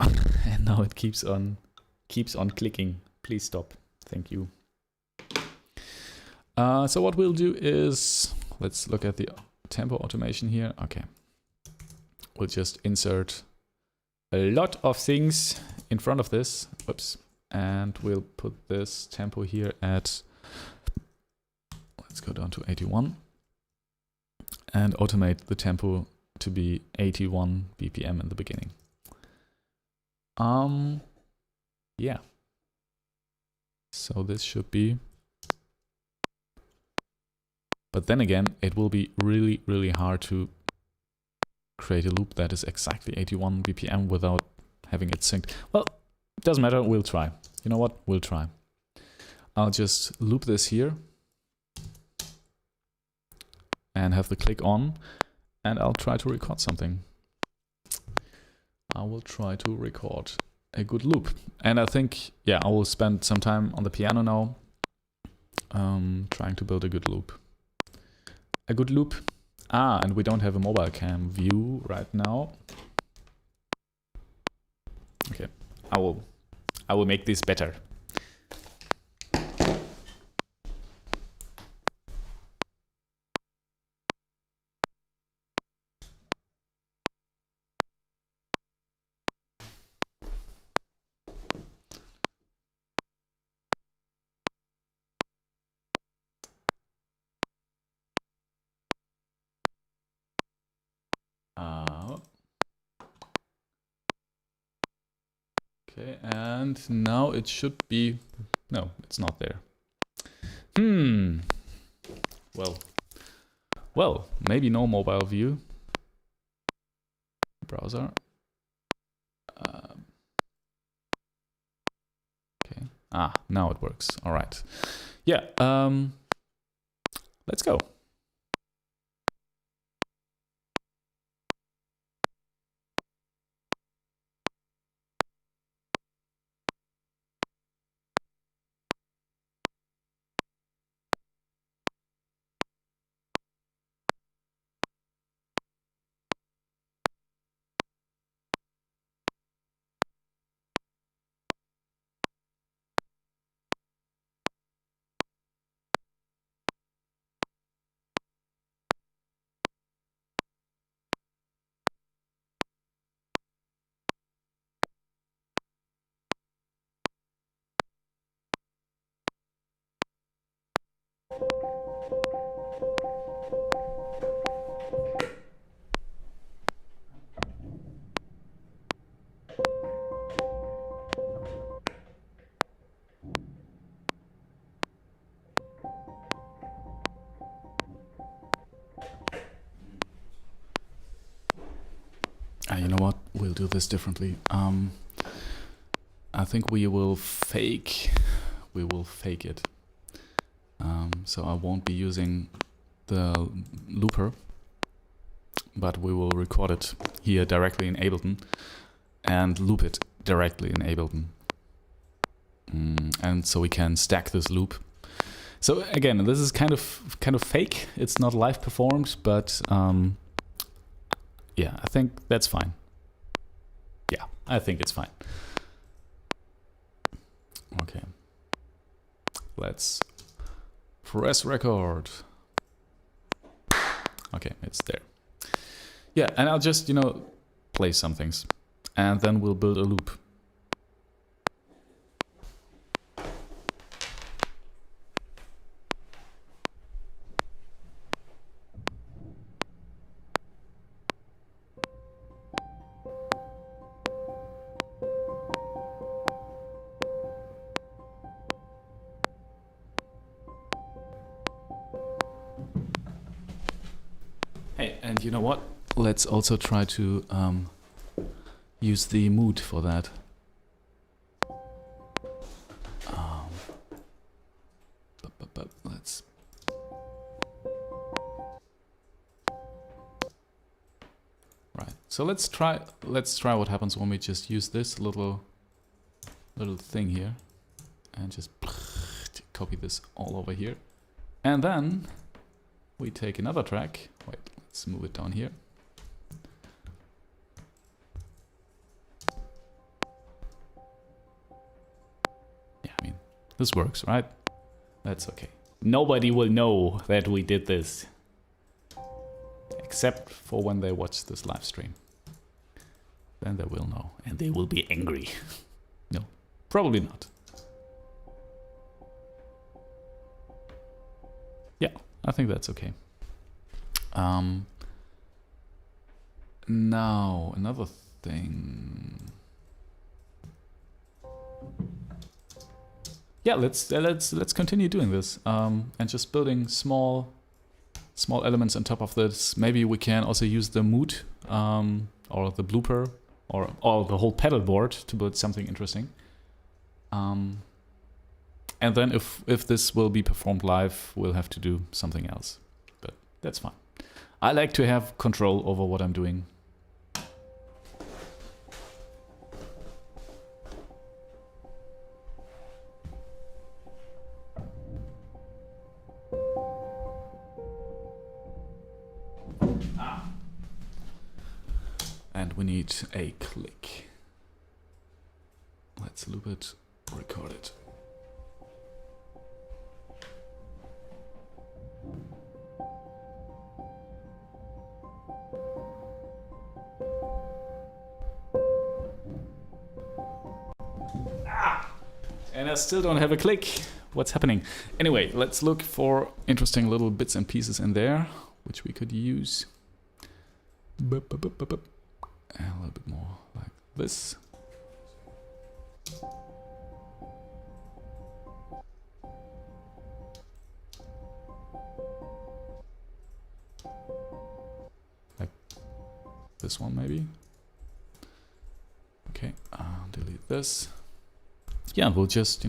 And now it keeps on clicking. Please stop. Thank you. So what we'll do is, let's look at the tempo automation here. Okay. We'll just insert a lot of things in front of this. Whoops. And we'll put this tempo here at, let's go down to 81. And automate the tempo to be 81 BPM in the beginning. Yeah. So this should be. But then again, it will be really, really hard to create a loop that is exactly 81 BPM without having it synced. Well, it doesn't matter, we'll try. You know what? We'll try. I'll just loop this here and have the click on, and I'll try to record something. I will try to record a good loop. And I think, yeah, I will spend some time on the piano now, trying to build a good loop. A good loop. Ah, and we don't have a mobile cam view right now. Okay, I will make this better. Okay, and now it should be, no, it's not there. Well, maybe no mobile view. Browser. Okay, now it works. All right. Yeah, let's go. You know what? We'll do this differently. I think we will fake it. So I won't be using the looper, but we will record it here directly in Ableton and loop it directly in Ableton. And so we can stack this loop. So again, this is kind of fake. It's not live performed, but yeah, I think that's fine. Yeah, I think it's fine. Okay. Let's press record. Okay, it's there. Yeah, and I'll just, play some things. And then we'll build a loop. Hey, and you know what? Let's also try to use the mood for that. Let's. Right. So let's try what happens when we just use this little thing here, and just copy this all over here, and then we take another track. Wait. Let's move it down here. Yeah, I mean, this works, right? That's okay. Nobody will know that we did this. Except for when they watch this live stream. Then they will know. And they will be angry. No, probably not. Yeah, I think that's okay. Now another thing. Yeah, let's continue doing this and just building small elements on top of this. Maybe we can also use the mood or the blooper or the whole pedal board to build something interesting. And then if this will be performed live, we'll have to do something else. But that's fine. I like to have control over what I'm doing. And we need a click. Let's loop it, record it. And I still don't have a click. What's happening? Anyway, let's look for interesting little bits and pieces in there, which we could use. And a little bit more like this. Like this one maybe. Okay, delete this. Yeah, we'll just,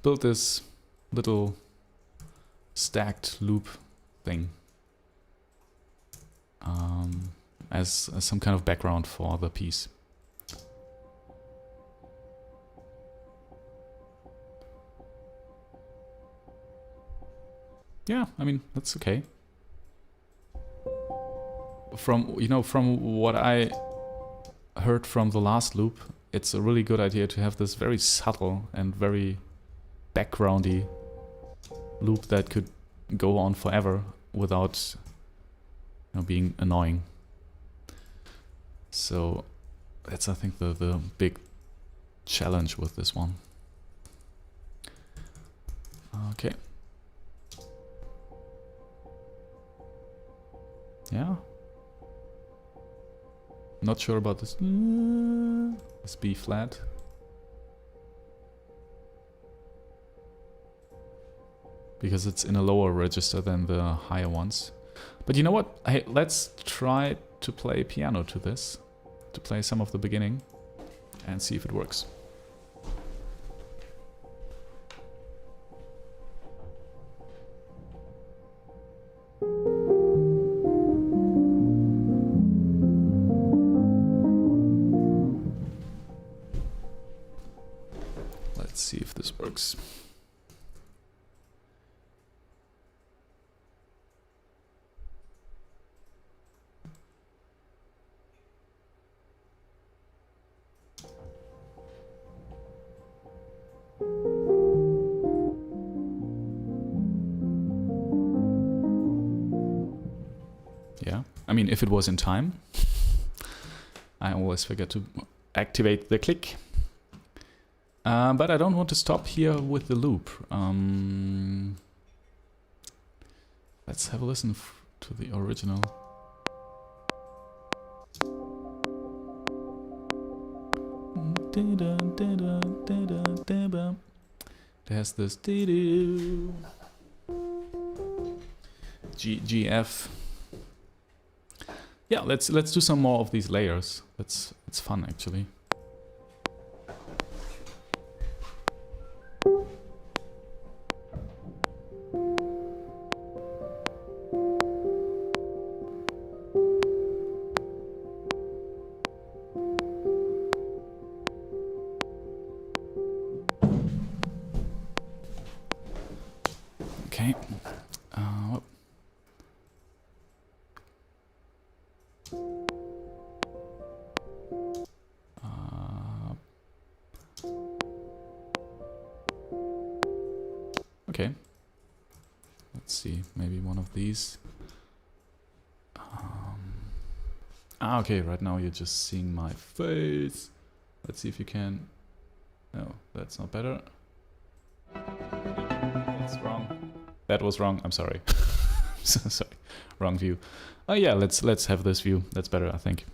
build this little stacked loop thing as some kind of background for the piece. Yeah, I mean, that's okay. From what I heard from the last loop, it's a really good idea to have this very subtle and very backgroundy loop that could go on forever without being annoying. So that's, I think, the big challenge with this one. Okay. Yeah. Not sure about this. This B flat. Because it's in a lower register than the higher ones. But you know what? Hey, let's try to play piano to this. To play some of the beginning and see if it works. works. Yeah, I mean, if it was in time. I always forget to activate the click. But I don't want to stop here with the loop. Let's have a listen to the original. There's this G F. Yeah, let's do some more of these layers. It's fun actually. Okay. Okay. Let's see, maybe one of these. Okay, right now you're just seeing my face. Let's see if you can... No, that's not better. That's wrong. That was wrong, I'm sorry. So sorry, wrong view. Oh yeah, let's have this view. That's better, I think.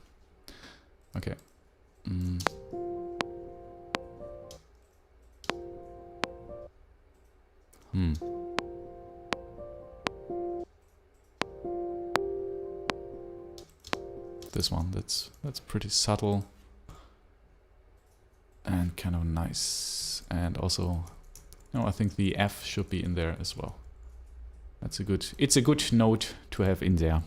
Okay. This one, that's pretty subtle and kind of nice. And also, no, I think the F should be in there as well. That's a good, it's a good note to have in there.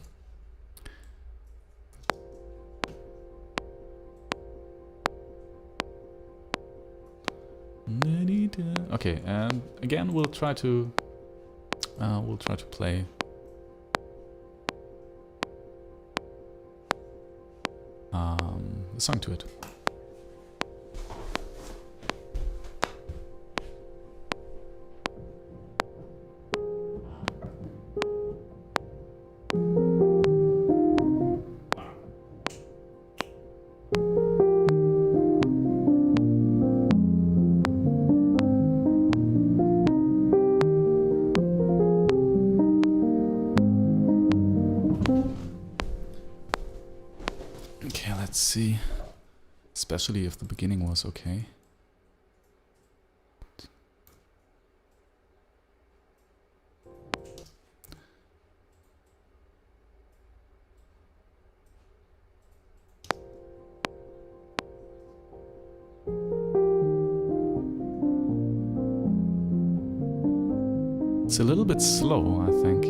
Okay, and again we'll try to play the song to it. Okay, let's see. Especially if the beginning was okay. It's a little bit slow, I think.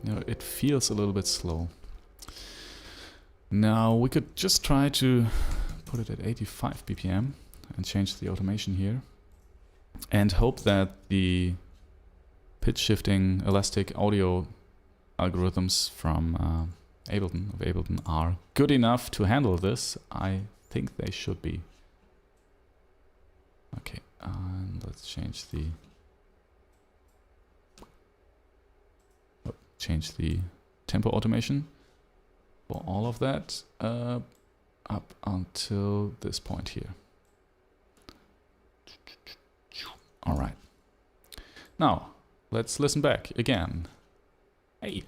No, it feels a little bit slow. Now we could just try to put it at 85 BPM and change the automation here and hope that the pitch shifting elastic audio algorithms from Ableton are good enough to handle this. I think they should be. Okay, and let's change the tempo automation for all of that up until this point here. All right. Now let's listen back again. Hey.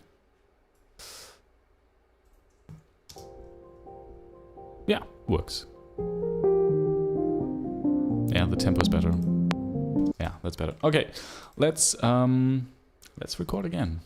Yeah, works. Yeah, the tempo is better. Yeah, that's better. Okay, let's record again.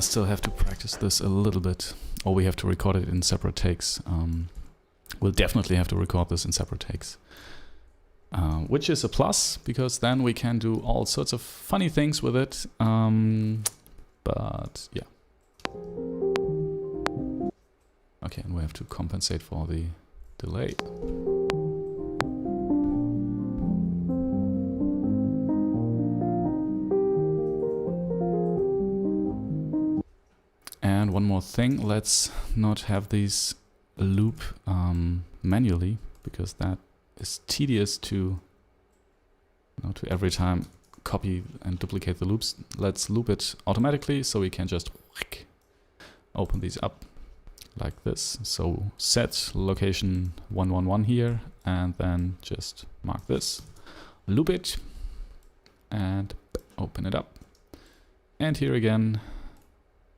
still have to practice this a little bit. Or we have to record it in separate takes. We'll definitely have to record this in separate takes. Which is a plus, because then we can do all sorts of funny things with it. But yeah. Okay, and we have to compensate for the delay. And one more thing, let's not have these loop manually, because that is tedious to every time copy and duplicate the loops. Let's loop it automatically, so we can just open these up like this. So set location 111 here, and then just mark this, loop it, and open it up. And here again,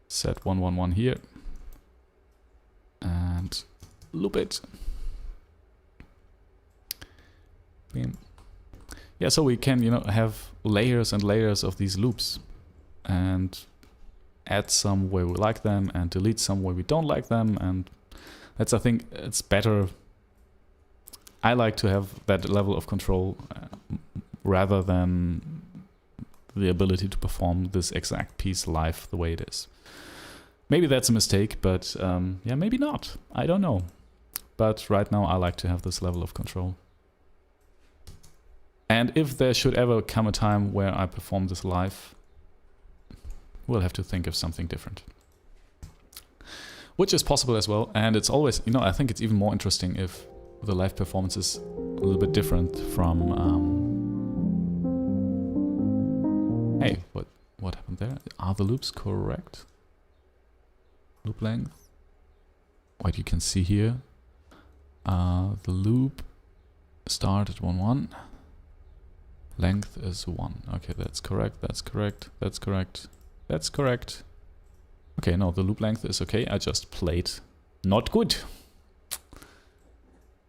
set 111 here, and loop it. Bam. Yeah, so we can, have layers and layers of these loops, and add some where we like them and delete some where we don't like them, and I think it's better. I like to have that level of control rather than the ability to perform this exact piece live the way it is. Maybe that's a mistake, but yeah, maybe not. I don't know. But right now I like to have this level of control. And if there should ever come a time where I perform this live, we'll have to think of something different. Which is possible as well, and it's always, I think it's even more interesting if the live performance is a little bit different from... Hey, what happened there? Are the loops correct? Loop length? What you can see here, the loop start at 1-1. Length is 1. Okay, that's correct, that's correct, that's correct, that's correct. Okay, no, the loop length is okay. I just played not good.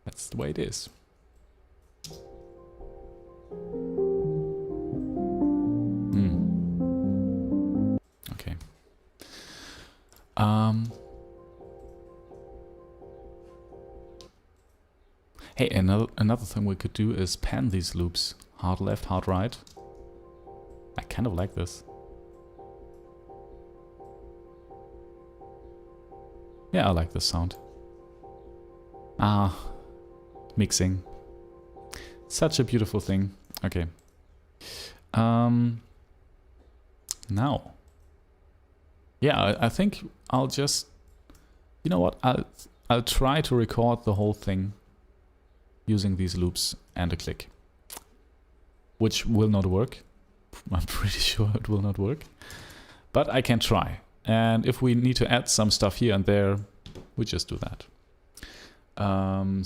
That's the way it is. Okay. Hey, another thing we could do is pan these loops. Hard left, hard right. I kind of like this. Yeah, I like this sound. Mixing. Such a beautiful thing. Okay. Now. Yeah, I think I'll just... You know what? I'll try to record the whole thing using these loops and a click. Which will not work. I'm pretty sure it will not work. But I can try. And if we need to add some stuff here and there, we just do that.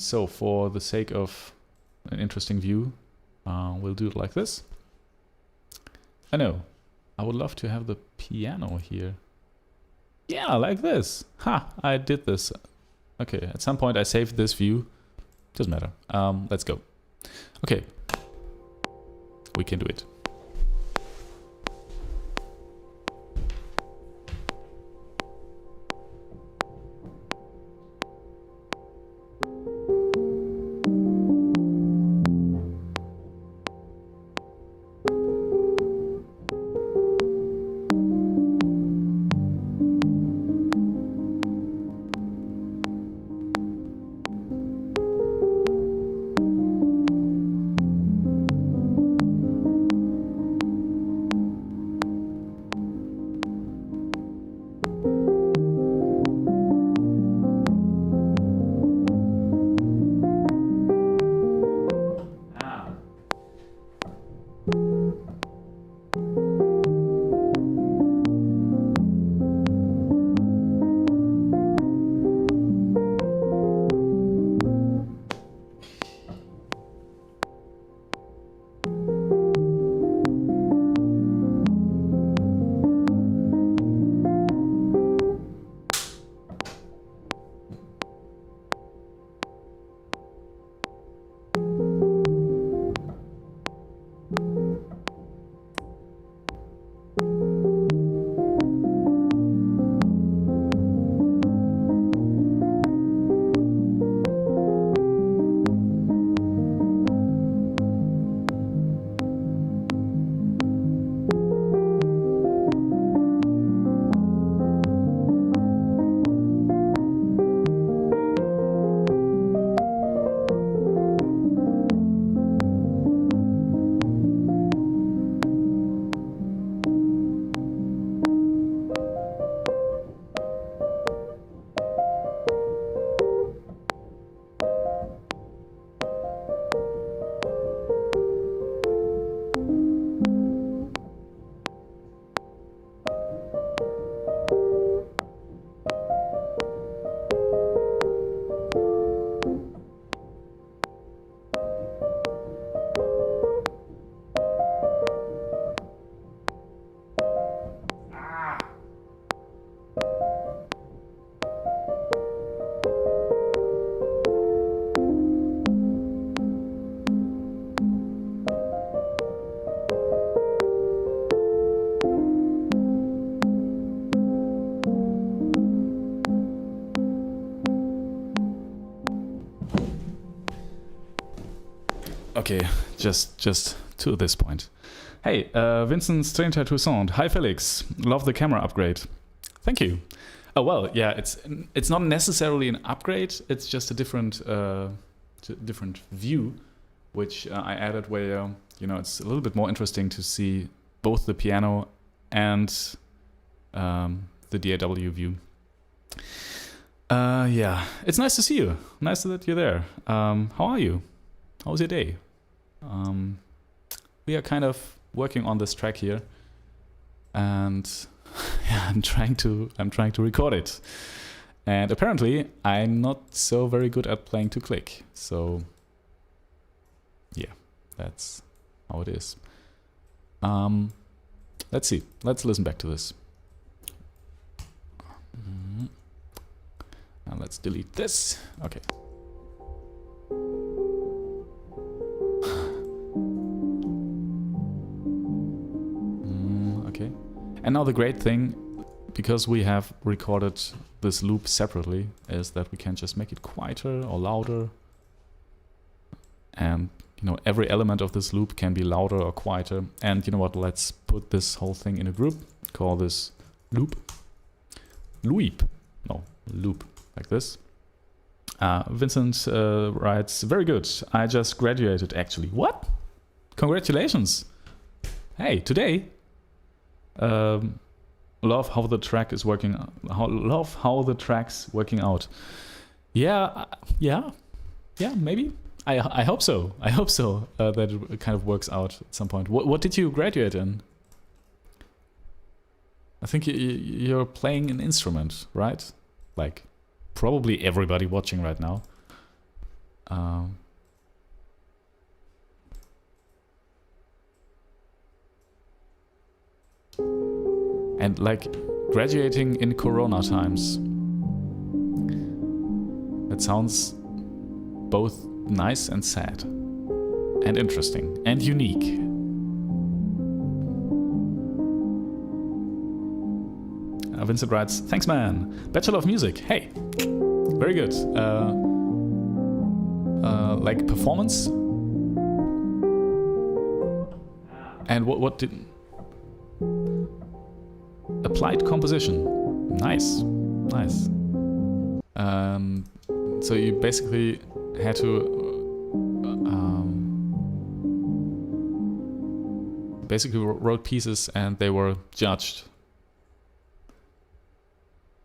So for the sake of an interesting view, we'll do it like this. I know. I would love to have the piano here. Yeah, like this. Ha! I did this. Okay, at some point I saved this view. Doesn't matter. Let's go. Okay. We can do it. Okay, just to this point. Hey, Vincent's Train Tattoo Sound. Hi, Felix. Love the camera upgrade. Thank you. Oh well, yeah. It's not necessarily an upgrade. It's just a different view, which I added where it's a little bit more interesting to see both the piano and the DAW view. Yeah, it's nice to see you. Nice that you're there. How are you? How was your day? We are kind of working on this track here, and yeah, I'm trying to record it. And apparently, I'm not so very good at playing to click. So yeah, that's how it is. Let's see. Let's listen back to this. And let's delete this. Okay. Okay. And now the great thing, because we have recorded this loop separately, is that we can just make it quieter or louder. And every element of this loop can be louder or quieter. And you know what? Let's put this whole thing in a group. Call this loop. Loop. No, loop. Like this. Vincent writes, very good. I just graduated actually. What? Congratulations. Hey, today? Love how the track is working. Love how the track's working out. Yeah, maybe. I hope so. I hope so that it kind of works out at some point. What did you graduate in? I think you're playing an instrument, right? Like probably everybody watching right now. And like graduating in Corona times. That sounds both nice and sad. And interesting. And unique. Vincent writes, thanks man. Bachelor of Music. Hey. Very good. Like performance? And what did... Applied composition. Nice. Nice. So you basically had to basically wrote pieces and they were judged.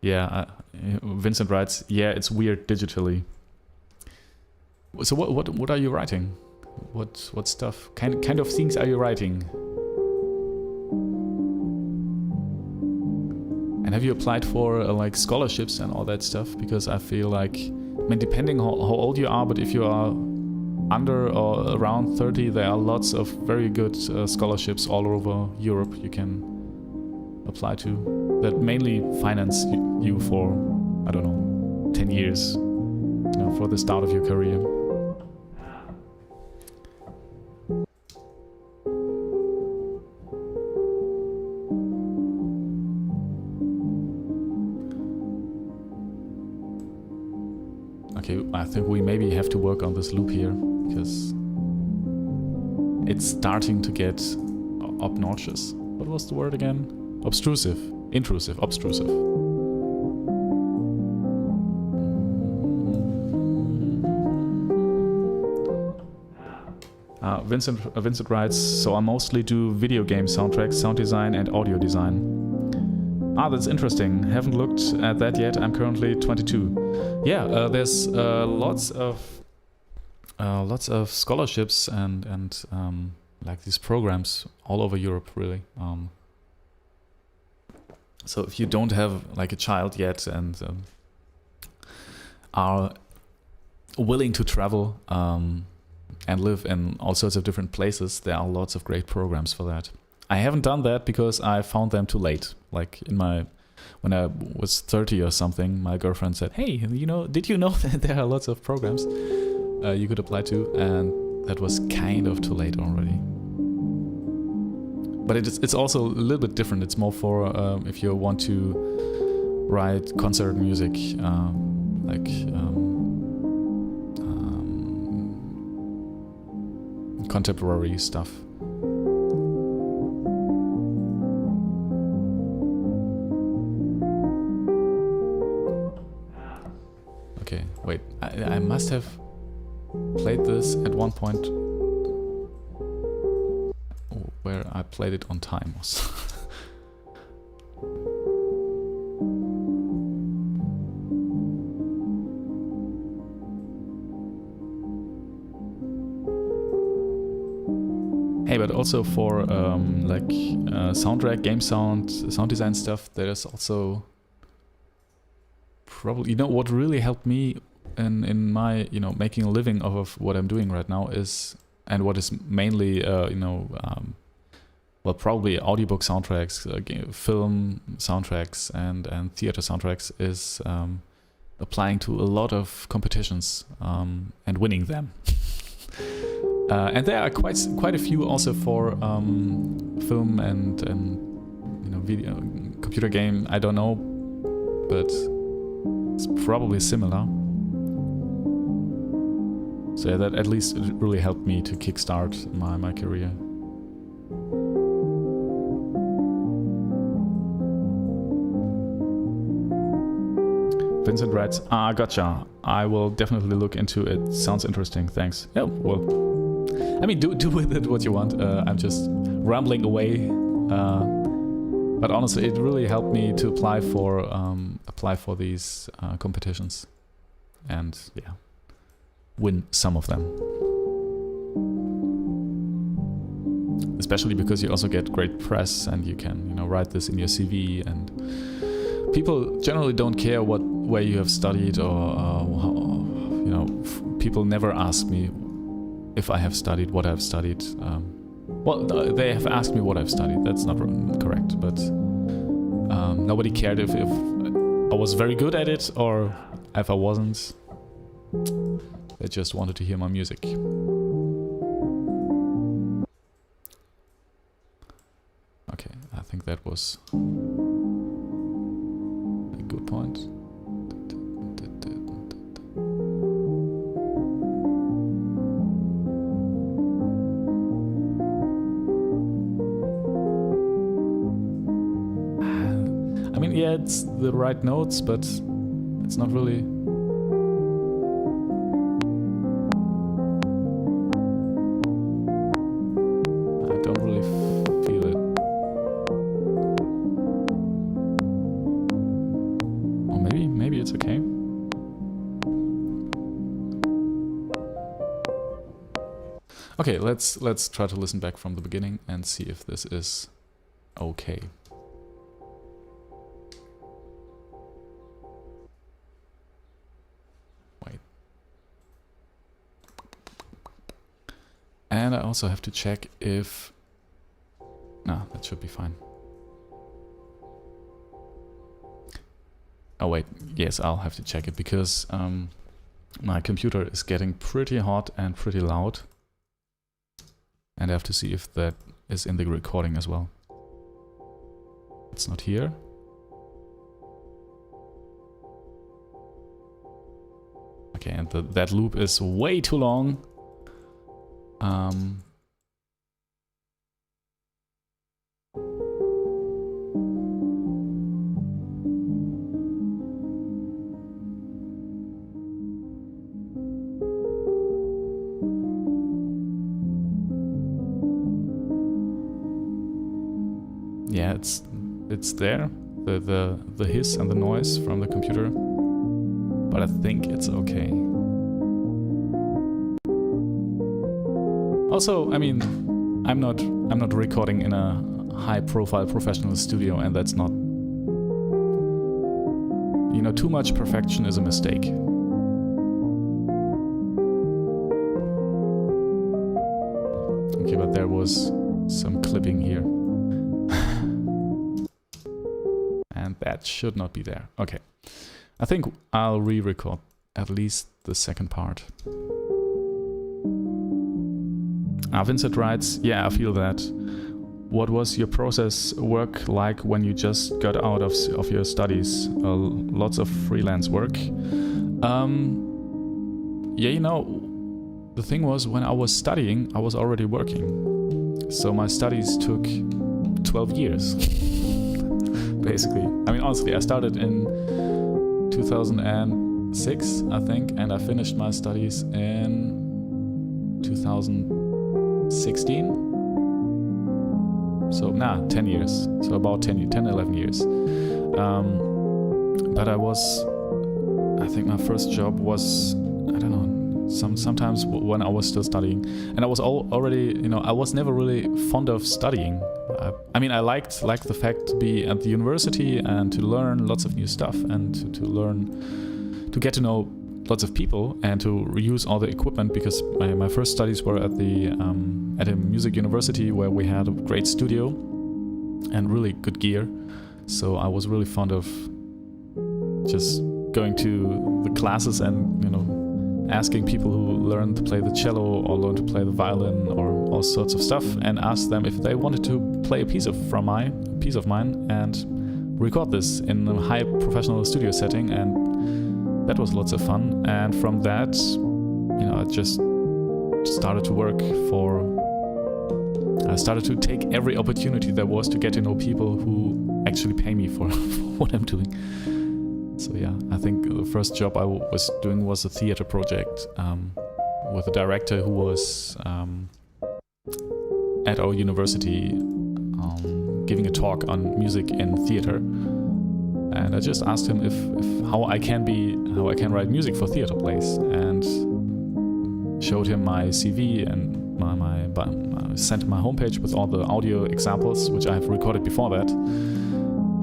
Yeah, Vincent writes, yeah, it's weird digitally. So what are you writing? What stuff? Kind of things are you writing? And have you applied for like scholarships and all that stuff? Because I feel like, I mean, depending how old you are, but if you are under or around 30, there are lots of very good scholarships all over Europe you can apply to. That mainly finance you for, I don't know, 10 years, for the start of your career. Okay, I think we maybe have to work on this loop here, because it's starting to get obnoxious. What was the word again? Obtrusive. Intrusive, obtrusive. Vincent writes, so I mostly do video game soundtracks, sound design and audio design. That's interesting. Haven't looked at that yet. I'm currently 22. Yeah, there's lots of scholarships and like these programs all over Europe, really. So if you don't have like a child yet and are willing to travel and live in all sorts of different places, there are lots of great programs for that. I haven't done that because I found them too late. Like when I was 30 or something, my girlfriend said, hey, did you know that there are lots of programs you could apply to? And that was kind of too late already. But it's also a little bit different. It's more for if you want to write concert music, contemporary stuff. Okay, wait, I must have played this at one point where I played it on time. Hey, but also for like soundtrack, game sound design stuff, there's also probably, you know, what really helped me in my, you know, making a living off of what I'm doing right now is, and what is mainly, you know, well, probably audiobook soundtracks, film soundtracks, and theater soundtracks, is applying to a lot of competitions and winning them. And there are quite a few also for film and you know, video, computer game. I don't know, but it's probably similar. So yeah, that at least it really helped me to kickstart my career. Vincent writes, gotcha. I will definitely look into it. Sounds interesting. Thanks. Yeah, well, I mean, do with it what you want. I'm just rambling away. But honestly, it really helped me to apply for these competitions, and yeah, win some of them. Especially because you also get great press, and you can, you know, write this in your CV, and people generally don't care where you have studied, or you know, people never ask me if I have studied, what I've studied. Well, they have asked me what I've studied. That's not correct, but nobody cared if I was very good at it or if I wasn't. They just wanted to hear my music. Okay, I think that was a good point. I mean, yeah, it's the right notes, but it's not really... I don't really feel it. Or maybe it's okay. Okay, let's try to listen back from the beginning and see if this is okay. And I also have to check if... No, that should be fine. Oh wait, yes, I'll have to check it because my computer is getting pretty hot and pretty loud. And I have to see if that is in the recording as well. It's not here. Okay, and that loop is way too long. Yeah, it's there, the hiss and the noise from the computer, but I think it's okay. Also, I mean, I'm not recording in a high-profile professional studio, and that's not, you know, too much perfection is a mistake. Okay, but there was some clipping here. And that should not be there. Okay. I think I'll re-record at least the second part. Vincent writes, yeah, I feel that. What was your process work like when you just got out of your studies? Lots of freelance work. Yeah, you know, the thing was, when I was studying, I was already working. So my studies took 12 years, basically. I mean, honestly, I started in 2006, I think, and I finished my studies in 2016. So, 10 years. So about 10, 11 years. But I think my first job was, I don't know, sometimes when I was still studying. And I was already, I was never really fond of studying. I mean, I liked the fact to be at the university and to learn lots of new stuff and to get to know lots of people and to reuse all the equipment, because my first studies were at a music university where we had a great studio and really good gear. So I was really fond of just going to the classes and, asking people who learn to play the cello or learn to play the violin or all sorts of stuff, and ask them if they wanted to play a piece of mine and record this in a high professional studio setting. And that was lots of fun. And from that, I just started to work I started to take every opportunity there was to get to know people who actually pay me for what I'm doing. So yeah, I think the first job I was doing was a theater project with a director who was at our university giving a talk on music in theater. And I just asked him if how I can write music for theater plays, and showed him my CV and sent him my homepage with all the audio examples which I have recorded before that.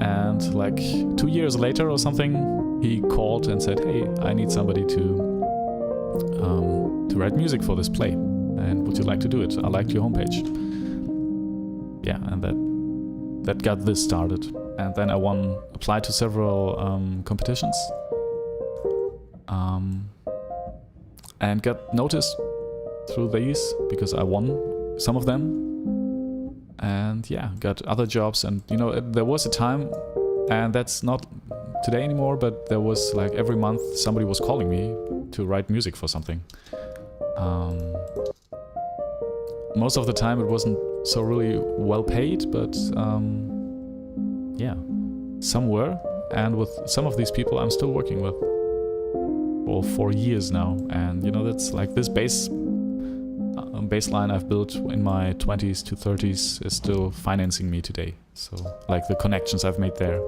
And like 2 years later or something, he called and said, "Hey, I need somebody to write music for this play, and would you like to do it? I liked your homepage." Yeah, and that got this started. And then I applied to several competitions, and got noticed through these because I won some of them. And yeah, got other jobs. And there was a time, and that's not today anymore, but there was like every month somebody was calling me to write music for something. Most of the time it wasn't so really well paid, but yeah, some were. And with some of these people I'm still working with for 4 years now. And that's like this baseline I've built in my 20s to 30s is still financing me today. So like the connections I've made there.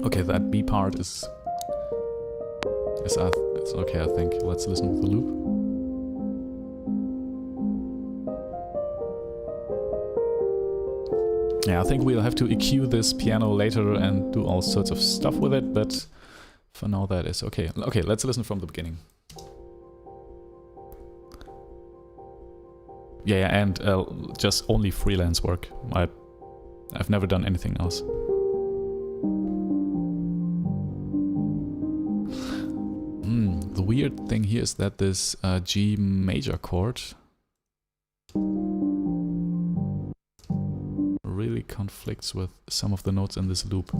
Okay, that B part is okay, I think. Let's listen to the loop. Yeah, I think we'll have to EQ this piano later and do all sorts of stuff with it, but for now that is okay. Okay, let's listen from the beginning. Yeah, and just only freelance work. I've never done anything else. The weird thing here is that this G major chord really conflicts with some of the notes in this loop.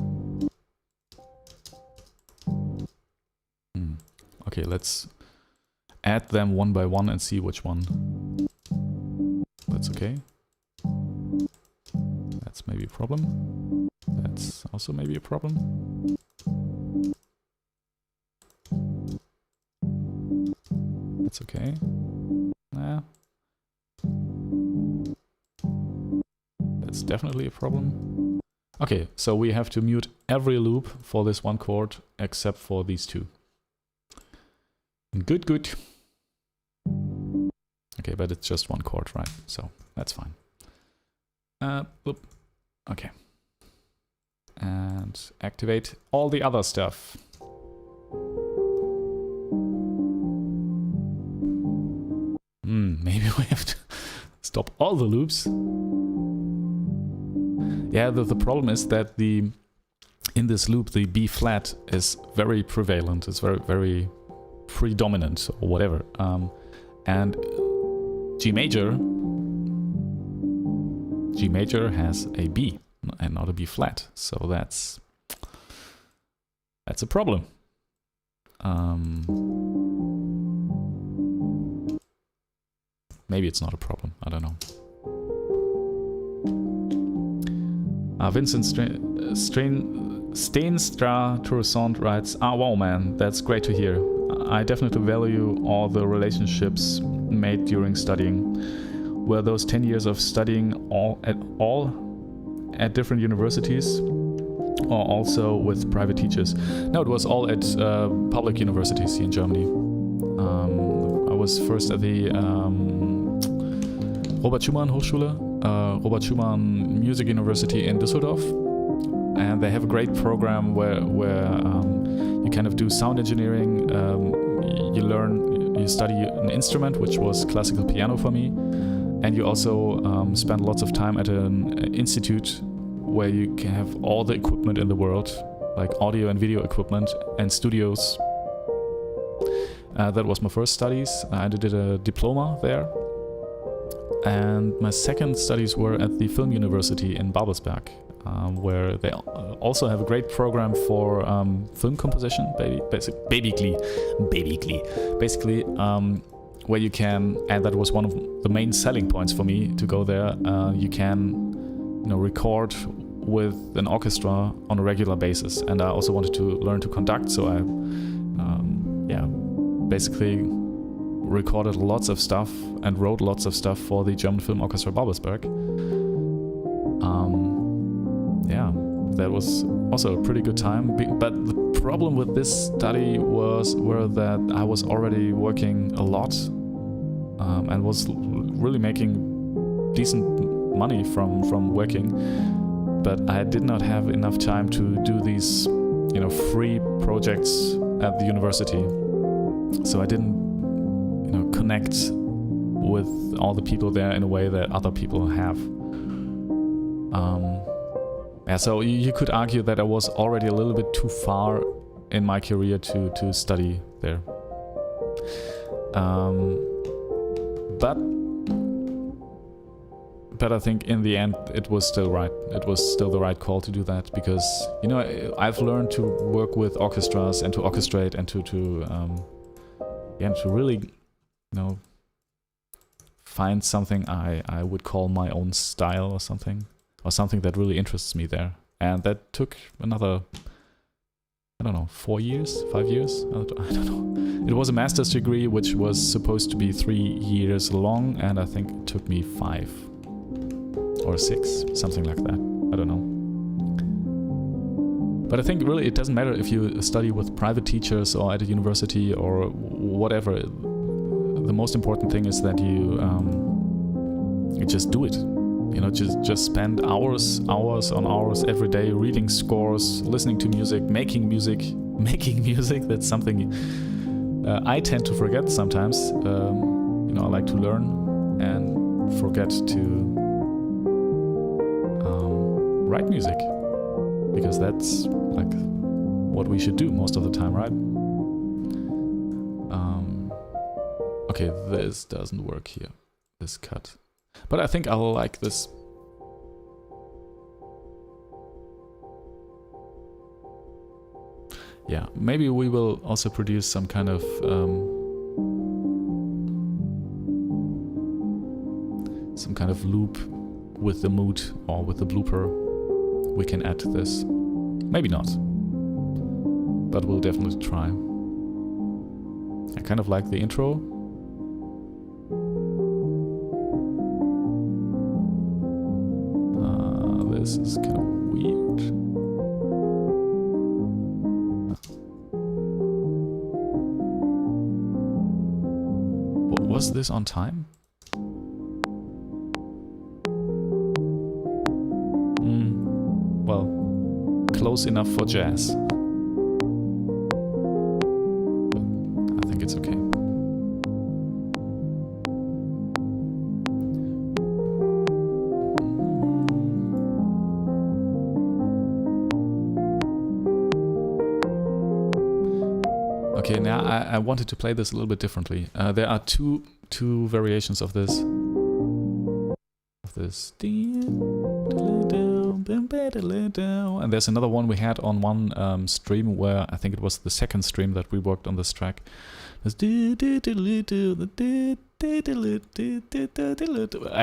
Okay, let's add them one by one and see which one. That's okay. That's maybe a problem. That's also maybe a problem. That's okay. Nah. That's definitely a problem. Okay, so we have to mute every loop for this one chord except for these two. Good, good. Okay, but it's just one chord, right? So that's fine. Boop. Okay. And activate all the other stuff. Maybe we have to stop all the loops. Yeah, the problem is that in this loop the B flat is very prevalent. It's very, very predominant or whatever. And G major has a B and not a B flat. So that's a problem. Maybe it's not a problem. I don't know. Vincent Steenstra Tourissant writes, wow man, that's great to hear. I definitely value all the relationships made during studying. Were those 10 years of studying all at different universities, or also with private teachers? No, it was all at public universities here in Germany. I was first at the Robert Schumann Hochschule, Robert Schumann Music University in Düsseldorf, and they have a great program where you kind of do sound engineering. You study an instrument, which was classical piano for me, and you also spend lots of time at an institute where you can have all the equipment in the world, like audio and video equipment and studios. That was my first studies. I did a diploma there. And my second studies were at the Film University in Babelsberg, where they also have a great program for film composition, basically, where you can, and that was one of the main selling points for me to go there. You can, record with an orchestra on a regular basis, and I also wanted to learn to conduct, so I, basically recorded lots of stuff and wrote lots of stuff for the German Film Orchestra Babelsberg. That was also a pretty good time. But the problem with this study were that I was already working a lot and was really making decent money from working. But I did not have enough time to do these, free projects at the university. So I didn't connect with all the people there in a way that other people have. So you could argue that I was already a little bit too far in my career to study there. But I think in the end it was still right. It was still the right call to do that, because I've learned to work with orchestras and to orchestrate and to really find something I would call my own style or something that really interests me there. And that took another, 4 years, 5 years? I don't know. It was a master's degree, which was supposed to be 3 years long, and I think it took me 5 or 6, something like that. I don't know. But I think really it doesn't matter if you study with private teachers or at a university or whatever. The most important thing is that you just do it. Just spend hours on hours every day reading scores, listening to music, making music. That's something I tend to forget sometimes. I like to learn and forget to write music, because that's like what we should do most of the time, right? Okay, this doesn't work here, this cut. But I think I'll like this. Yeah, maybe we will also produce some kind of loop with the mood or with the blooper. We can add to this. Maybe not, but we'll definitely try. I kind of like the intro. This is kind of weird. Was this on time? Well, close enough for jazz. But I think it's okay. Okay, now I wanted to play this a little bit differently. There are two variations of this. And there's another one we had on one stream where I think it was the second stream that we worked on this track. I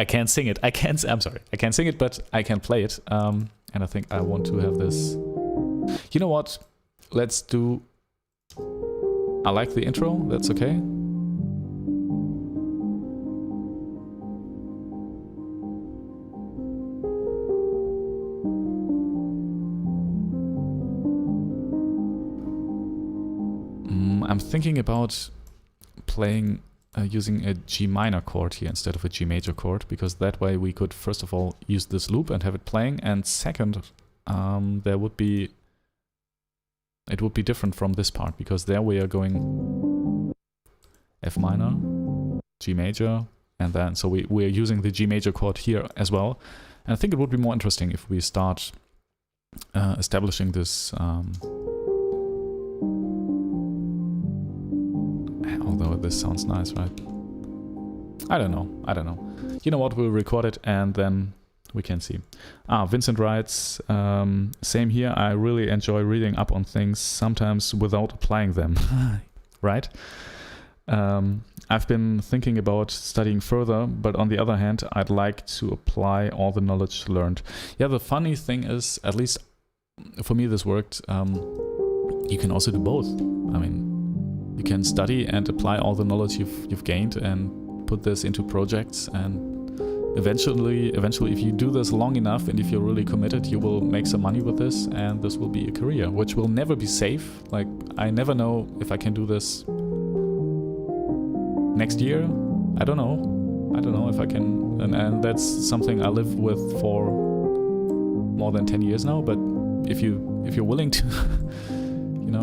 can't sing it. I'm sorry. I can't sing it, but I can play it. And I think I want to have this. You know what? Let's do. I like the intro. That's okay. I'm thinking about playing using a G minor chord here instead of a G major chord, because that way we could first of all use this loop and have it playing, and second, it would be different from this part, because there we are going F minor, G major, and then so we are using the G major chord here as well. And I think it would be more interesting if we start establishing this. Although this sounds nice, right? I don't know. You know what? We'll record it and then we can see. Vincent writes, same here. I really enjoy reading up on things, sometimes without applying them. Right? I've been thinking about studying further, but on the other hand, I'd like to apply all the knowledge learned. Yeah, the funny thing is, at least for me this worked, you can also do both. I mean, you can study and apply all the knowledge you've gained and put this into projects, and eventually if you do this long enough and if you're really committed, you will make some money with this, and this will be a career which will never be safe. Like, I never know if I can do this next year. I don't know if I can, and that's something I live with for more than 10 years now. But if you're willing to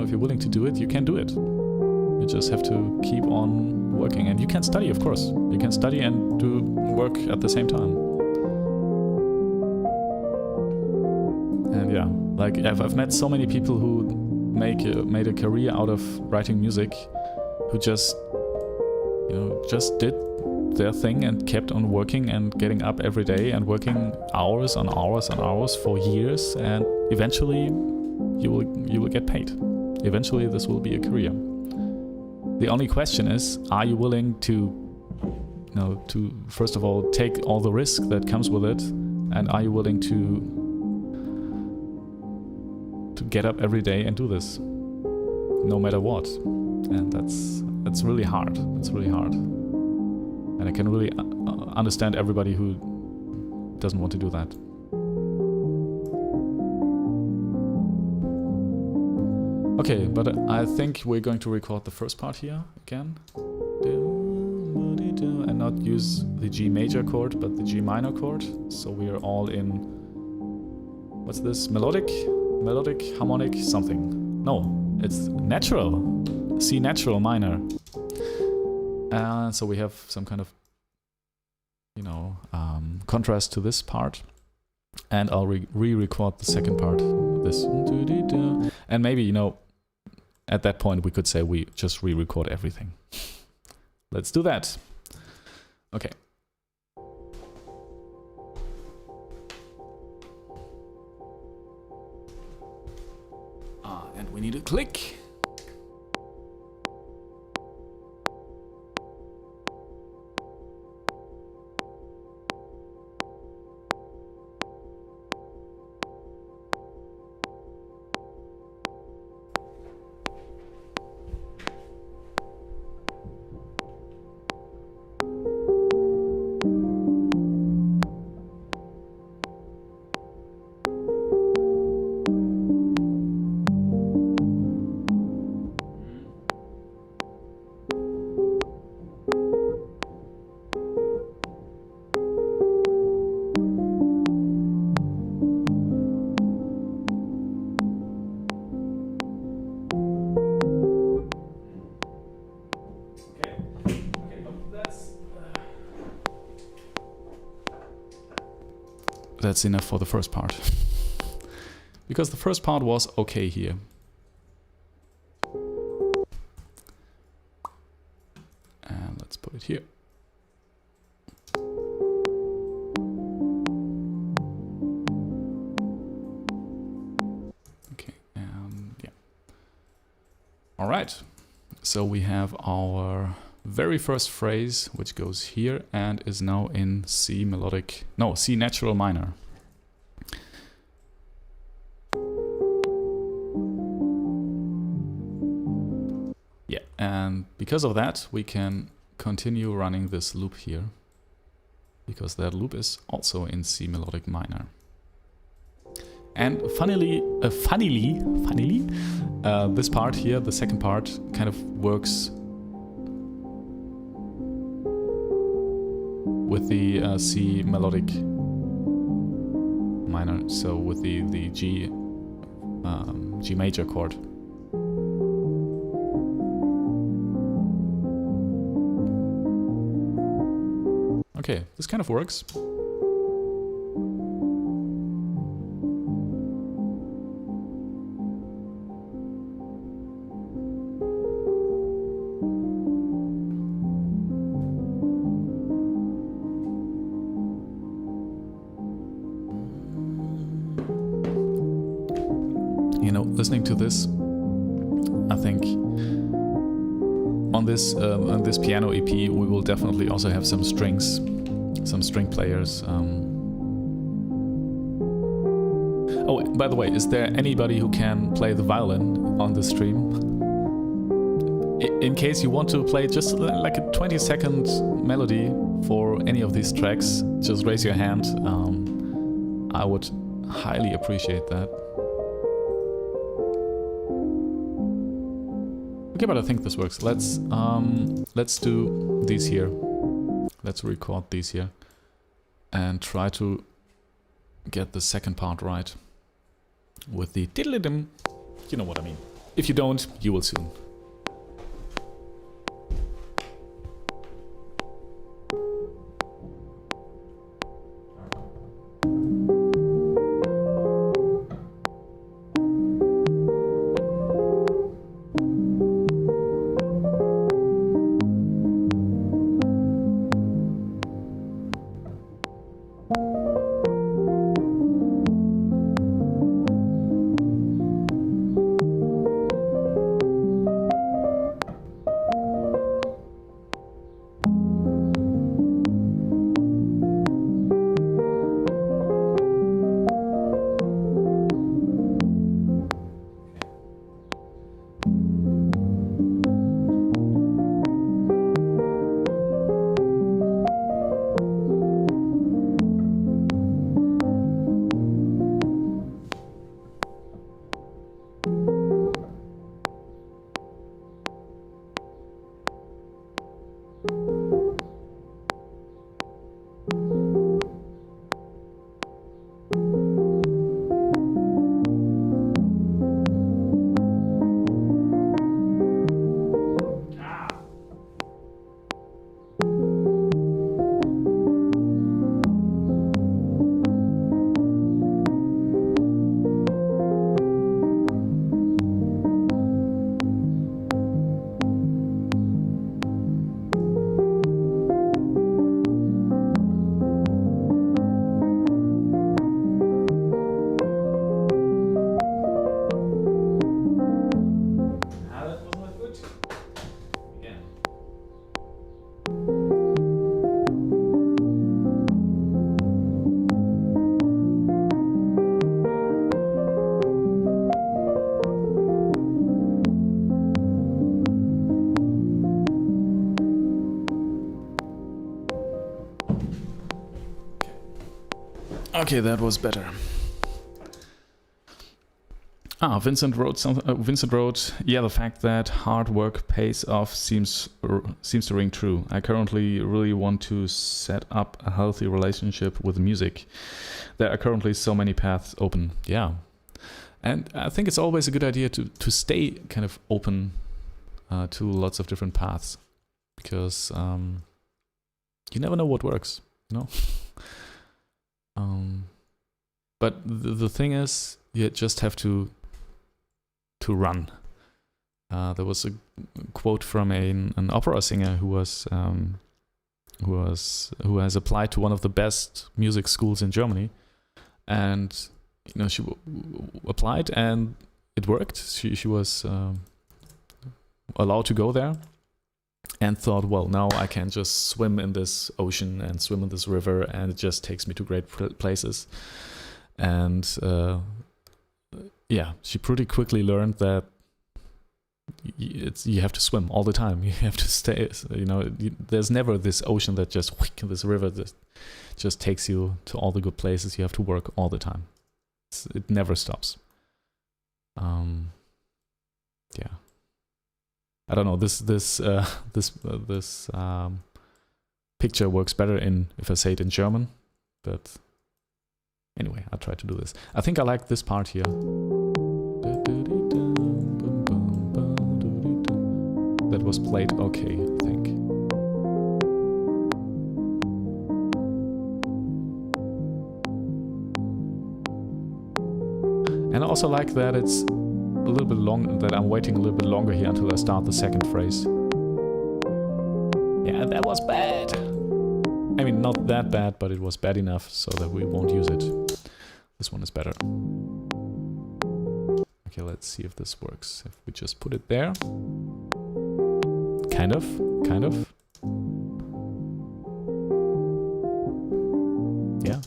if you're willing to do it, you can do it. You just have to keep on working, and you can study, of course. You can study and do work at the same time. And yeah, like I've met so many people who made a career out of writing music, who just did their thing and kept on working and getting up every day and working hours on hours on hours for years, and eventually you will get paid. Eventually this will be a career. The only question is, are you willing to first of all take all the risk that comes with it, and are you willing to get up every day and do this, no matter what? And that's really hard. It's really hard, and I can really understand everybody who doesn't want to do that. Okay, but I think we're going to record the first part here again. And not use the G major chord, but the G minor chord. So we are all in... What's this? Melodic, harmonic, something. No, it's natural. C natural minor. So we have some kind of, contrast to this part. And I'll re-record the second part. This. And maybe, at that point we could say we just re-record everything. Let's do that. Okay. And we need a click. That's enough for the first part. Because the first part was okay here. And let's put it here. All right, so we have our very first phrase, which goes here and is now in C natural minor. Yeah, and because of that, we can continue running this loop here, because that loop is also in C melodic minor. And funnily, this part here, the second part, kind of works with the C melodic minor, so with the G major chord. Okay, this kind of works. You know, listening to this, I think on this piano EP we will definitely also have some strings, some string players. Oh, by the way, is there anybody who can play the violin on the stream? In case you want to play just like a 20-second melody for any of these tracks, just raise your hand. I would highly appreciate that. Okay, but I think this works. Let's do these here. Let's record these here and try to get the second part right with the diddle-dim. You know what I mean. If you don't, you will soon. Okay, that was better. Vincent wrote something. Vincent wrote, "Yeah, the fact that hard work pays off seems to ring true. I currently really want to set up a healthy relationship with music. There are currently so many paths open." Yeah, and I think it's always a good idea to stay kind of open to lots of different paths, because you never know what works, you know. But the thing is, you just have to run. There was a quote from an opera singer who has applied to one of the best music schools in Germany, and you know, she applied and it worked. She was allowed to go there, and thought, well, now I can just swim in this ocean and swim in this river, and it just takes me to great places. And yeah, she pretty quickly learned that you have to swim all the time. You have to stay, you know, there's never this ocean that just, this river that just takes you to all the good places. You have to work all the time. It never stops. Yeah. I don't know. This picture works better if I say it in German, but anyway, I'll try to do this. I think I like this part here. That was played okay, I think. And I also like that it's a little bit long, that I'm waiting a little bit longer here until I start the second phrase. Yeah, that was bad. I mean, not that bad, but it was bad enough so that we won't use it. This one is better. Okay, let's see if this works. If we just put it there. Kind of. Yeah.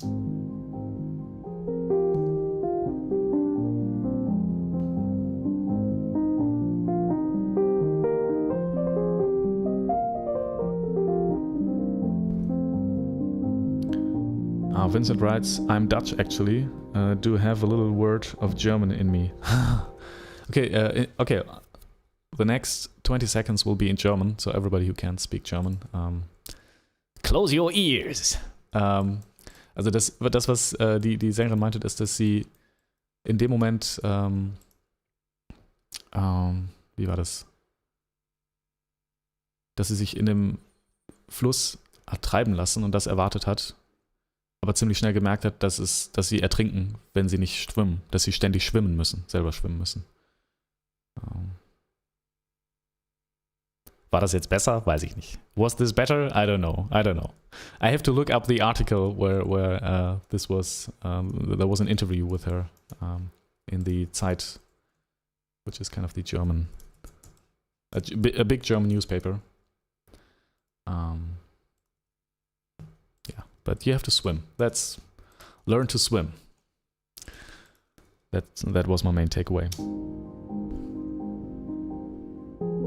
Vincent writes, I'm Dutch actually, do have a little word of German in me. Okay, okay. The next 20 seconds will be in German, so everybody who can't speak German, close your ears. Also das, was die Sängerin meinte, ist, dass sie in dem Moment, wie war das? Dass sie sich in dem Fluss hat treiben lassen und das erwartet hat, aber ziemlich schnell gemerkt hat, dass sie ertrinken, wenn sie nicht schwimmen, dass sie ständig schwimmen müssen, selber schwimmen müssen. War das jetzt besser? Weiß ich nicht. Was this better? I don't know. I have to look up the article where this was, there was an interview with her in the Zeit, which is kind of the German, a big German newspaper. Yeah, but you have to swim. Learn to swim. That was my main takeaway.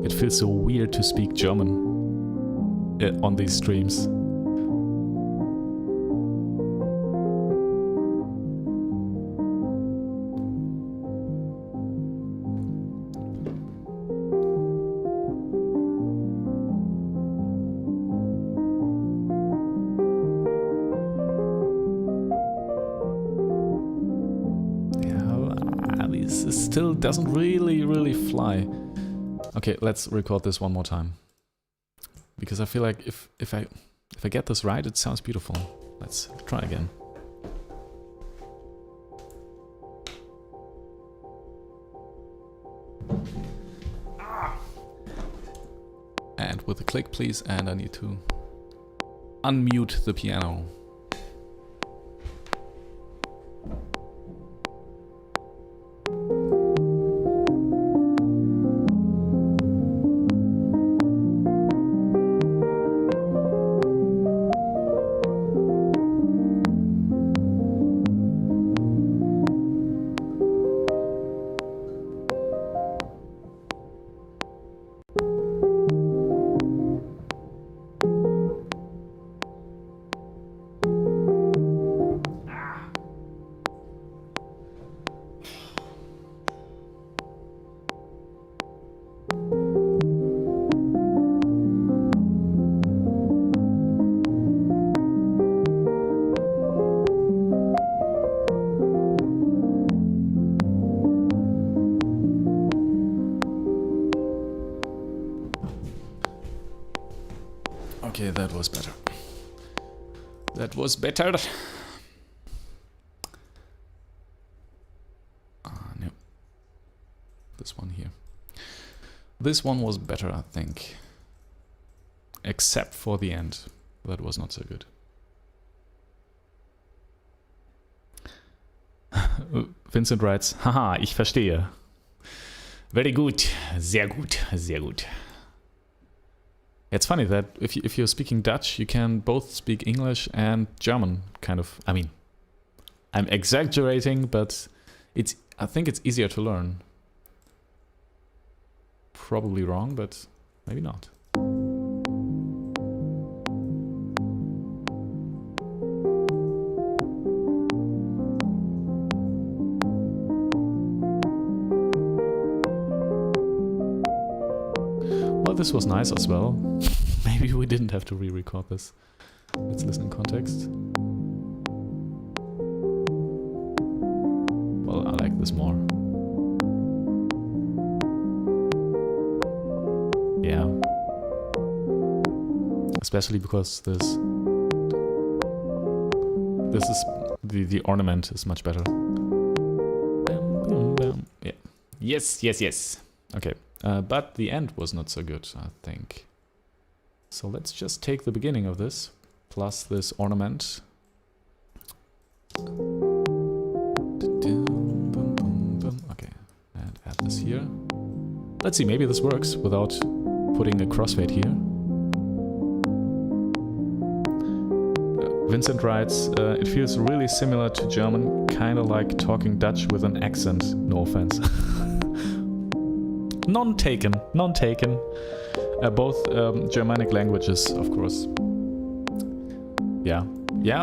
It feels so weird to speak German on these streams. This still doesn't really fly. Okay, let's record this one more time. Because I feel like if I get this right, it sounds beautiful. Let's try again. And with a click, please. And I need to unmute the piano. Okay, that was better. That was better. No. This one here. This one was better, I think. Except for the end. That was not so good. Vincent writes, haha, ich verstehe. Very good. Sehr gut. Sehr gut. It's funny that if you're speaking Dutch, you can both speak English and German, kind of. I mean, I'm exaggerating, but I think it's easier to learn. Probably wrong, but maybe not. Well, this was nice as well. Maybe we didn't have to re-record this. Let's listen in context. Well, I like this more. Yeah. Especially because this is the ornament is much better. Yeah. Yes, yes, yes. Okay. But the end was not so good, I think. So let's just take the beginning of this, plus this ornament. Okay, and add this here. Let's see, maybe this works without putting a crossfade here. Vincent writes, it feels really similar to German, kinda like talking Dutch with an accent, no offense. None taken. Both Germanic languages, of course. Yeah,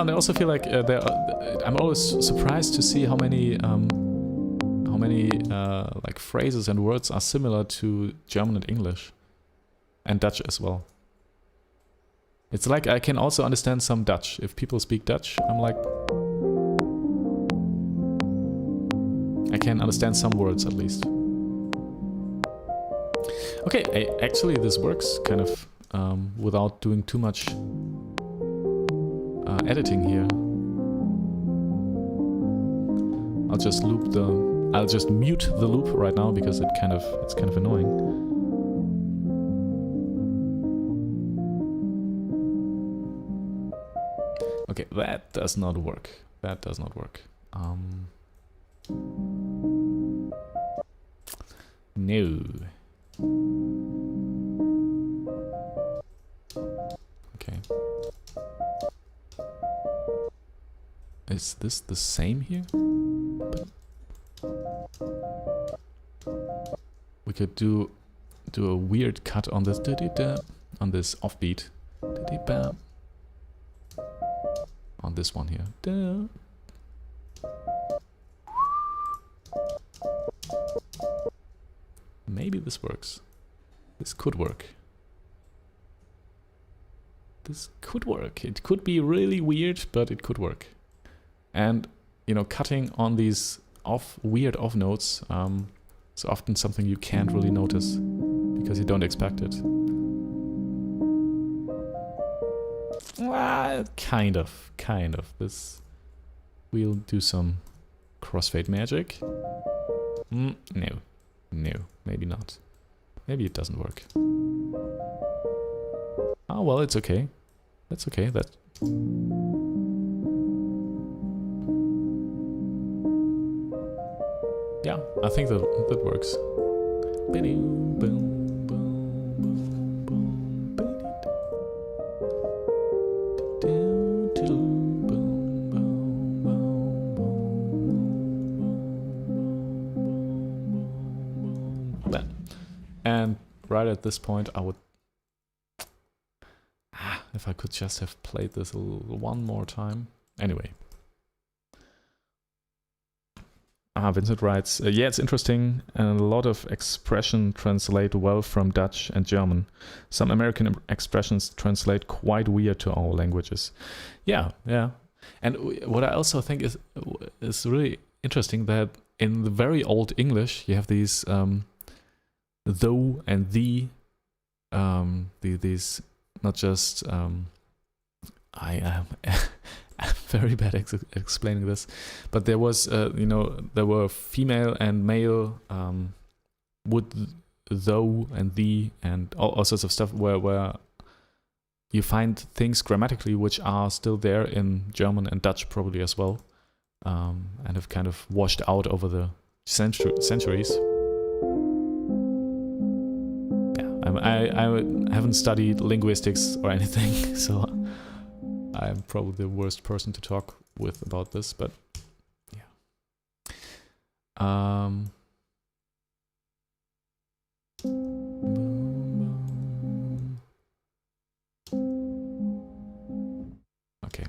and I also feel like I'm always surprised to see how many like phrases and words are similar to German and English, and Dutch as well. It's like I can also understand some Dutch. If people speak Dutch, I'm like, I can understand some words at least. Okay, actually this works kind of without doing too much editing here. I'll just mute the loop right now because it's kind of annoying. Okay, that does not work. No. Okay. Is this the same here? We could do a weird cut on this on this offbeat. On this one here. Maybe this works. This could work. It could be really weird, but it could work. And, you know, cutting on these weird off notes is often something you can't really notice because you don't expect it. Well, kind of. This, we'll do some crossfade magic. No, maybe not. Maybe it doesn't work. Oh, well, it's okay. That's okay. Yeah, I think that works. And right at this point, I would... if I could just have played this one more time. Anyway. Vincent writes, yeah, it's interesting, and a lot of expression translate well from Dutch and German. Some American expressions translate quite weird to our languages. Yeah. And what I also think is really interesting that in the very old English, you have these though and these not just I'm very bad at explaining this, but there was there were female and male would, though and thee and all sorts of stuff where you find things grammatically which are still there in German and Dutch probably as well, and have kind of washed out over the centuries. I haven't studied linguistics or anything, so I'm probably the worst person to talk with about this, but yeah. Okay.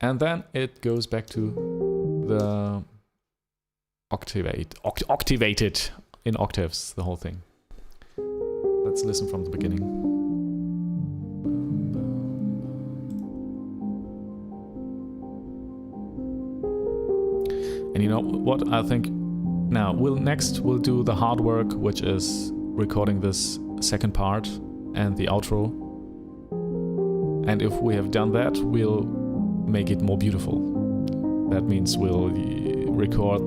And then it goes back to the octavated in octaves, the whole thing. Let's listen from the beginning. And you know what I think? Now, we'll do the hard work, which is recording this second part and the outro. And if we have done that, we'll make it more beautiful. That means we'll record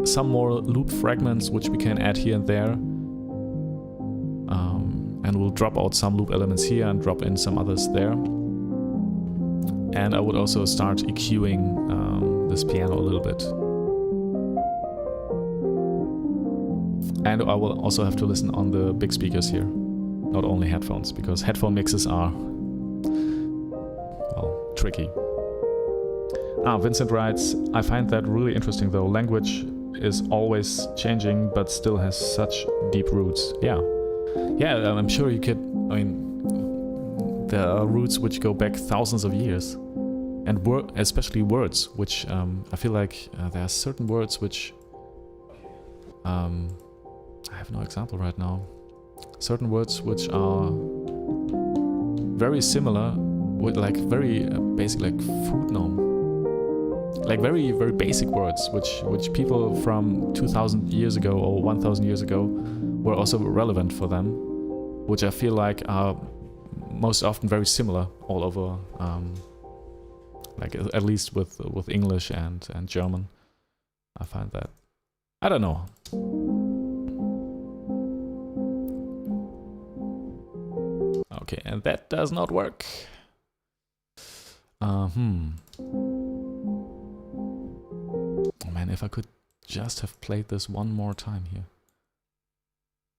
some more loop fragments, which we can add here and there. And we'll drop out some loop elements here and drop in some others there. And I would also start EQing this piano a little bit. And I will also have to listen on the big speakers here, not only headphones, because headphone mixes are, well, tricky. Vincent writes, I find that really interesting though. Language is always changing, but still has such deep roots. Yeah, I'm sure you could, I mean, there are roots which go back thousands of years. And especially words, which I feel like there are certain words which, I have no example right now. Certain words which are very similar, with like very basic, like food nom. Like very, very basic words, which people from 2,000 years ago or 1,000 years ago were also relevant for them, which I feel like are most often very similar all over, like at least with English and German. I find that. I don't know. Okay, and that does not work. Oh man, if I could just have played this one more time here.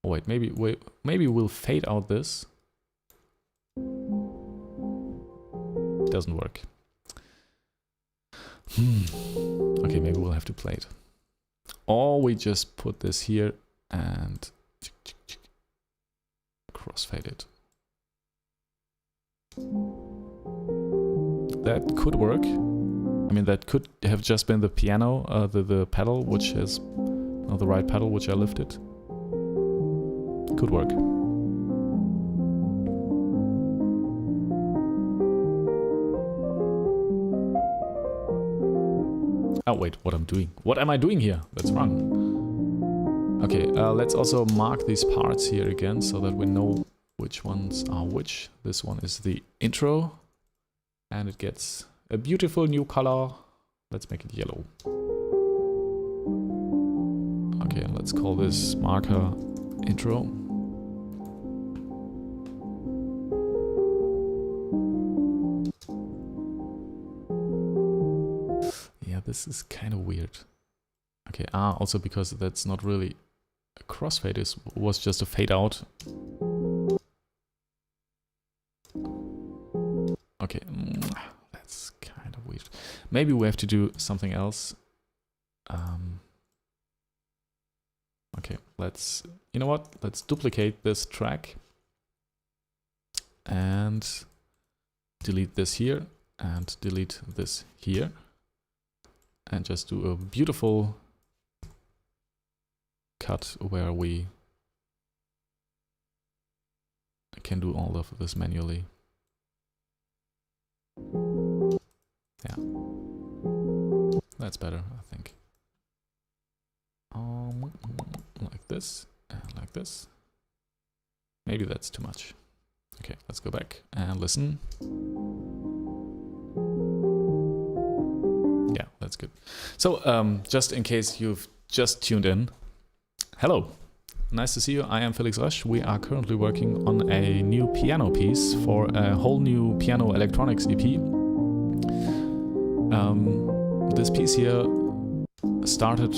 Oh wait, maybe we'll fade out this. Doesn't work. Okay, maybe we'll have to play it. Or we just put this here and crossfade it. That could work. I mean, that could have just been the piano, the pedal, which is the right pedal, which I lifted. Could work. Oh wait, what I'm doing? What am I doing here? That's wrong. Okay, let's also mark these parts here again so that we know which ones are which. This one is the intro, and it gets a beautiful new color. Let's make it yellow. Okay, and let's call this marker intro. Yeah, this is kind of weird. Okay, also because that's not really a crossfade, it was just a fade out. Okay, that's kind of weird. Maybe we have to do something else. Okay, you know what? Let's duplicate this track and delete this here and delete this here and just do a beautiful cut where we can do all of this manually. Yeah, that's better, I think. Like this and like this. Maybe that's too much. Okay, let's go back and listen. Yeah, that's good. So, just in case you've just tuned in, hello. Nice to see you. I am Felix Rösch. We are currently working on a new piano piece for a whole new piano electronics EP. This piece here started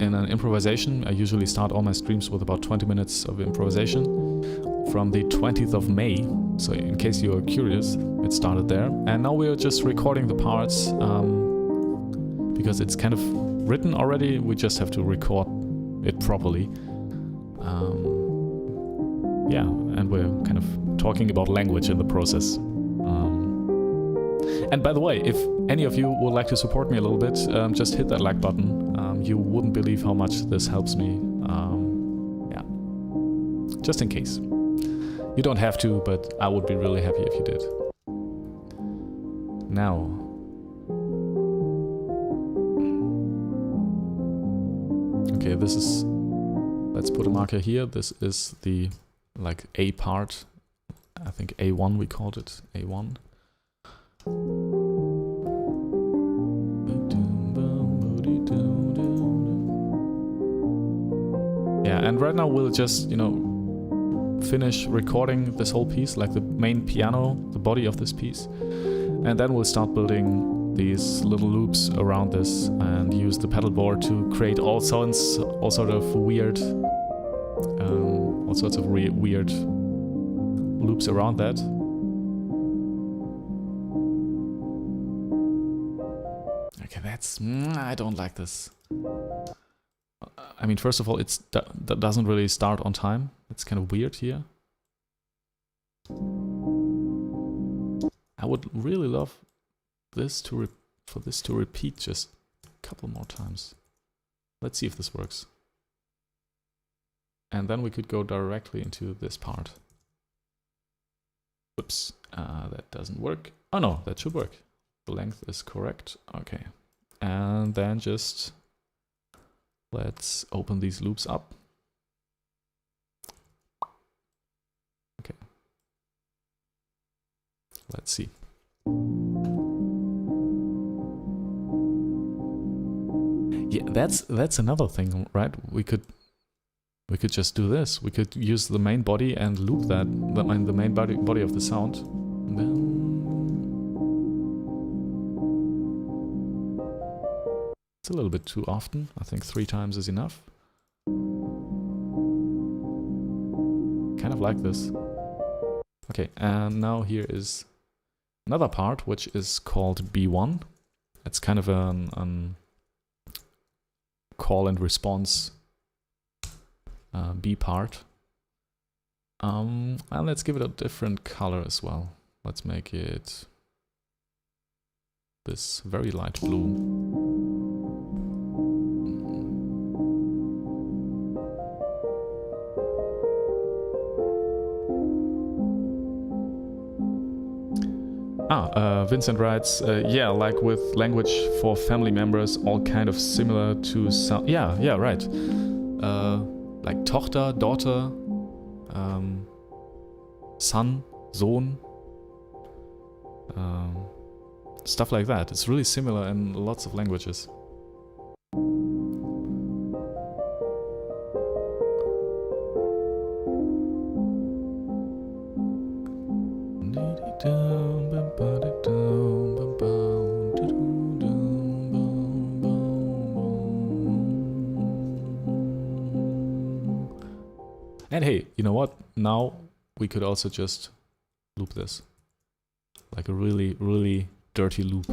in an improvisation. I usually start all my streams with about 20 minutes of improvisation from the 20th of May. So in case you're curious, it started there. And now we're just recording the parts because it's kind of written already. We just have to record it properly. Yeah, and we're kind of talking about language in the process. And by the way, if any of you would like to support me a little bit, just hit that like button. You wouldn't believe how much this helps me. Yeah, just in case. You don't have to, but I would be really happy if you did. Now, okay, this is, let's put a marker here. This is the, like, A part. I think A1 we called it, A1. Yeah, and right now we'll just, you know, finish recording this whole piece, like the main piano, the body of this piece. And then we'll start building these little loops around this and use the pedal board to create all sorts of weird loops around that. Okay, that's... I don't like this. I mean, first of all, that doesn't really start on time. It's kind of weird here. I would really love this for this to repeat just a couple more times. Let's see if this works. And then we could go directly into this part. Whoops, that doesn't work. Oh no, that should work. The length is correct. Okay. And then just let's open these loops up. Okay. Let's see. Yeah, that's another thing, right? We could just do this. We could use the main body and loop that, the main body of the sound. It's a little bit too often. I think 3 times is enough. Kind of like this. Okay, and now here is another part, which is called B1. It's kind of an call and response B part. And let's give it a different color as well. Let's make it this very light blue. Vincent writes, yeah, like with language for family members, all kind of similar to sound. Yeah, right. Like Tochter, daughter, son, Sohn, stuff like that. It's really similar in lots of languages. And hey, you know what? Now we could also just loop this. Like a really, really dirty loop.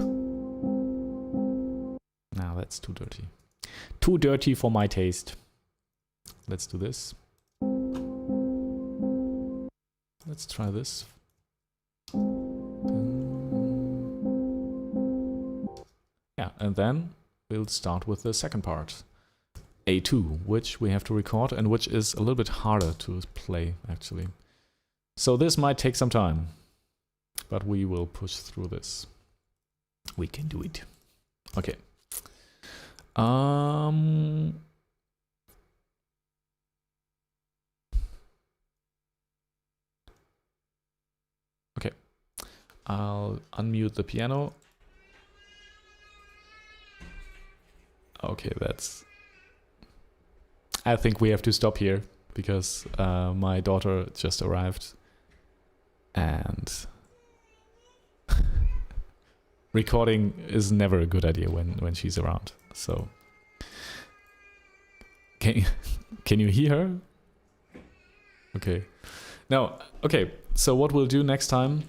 Now that's too dirty. Too dirty for my taste. Let's do this. Let's try this. Yeah, and then we'll start with the second part. A2, which we have to record and which is a little bit harder to play, actually. So this might take some time, but we will push through this. We can do it. Okay. Okay. I'll unmute the piano. Okay, that's... I think we have to stop here because my daughter just arrived and recording is never a good idea when she's around. So Can you hear her? Okay. Now, okay, so what we'll do next time,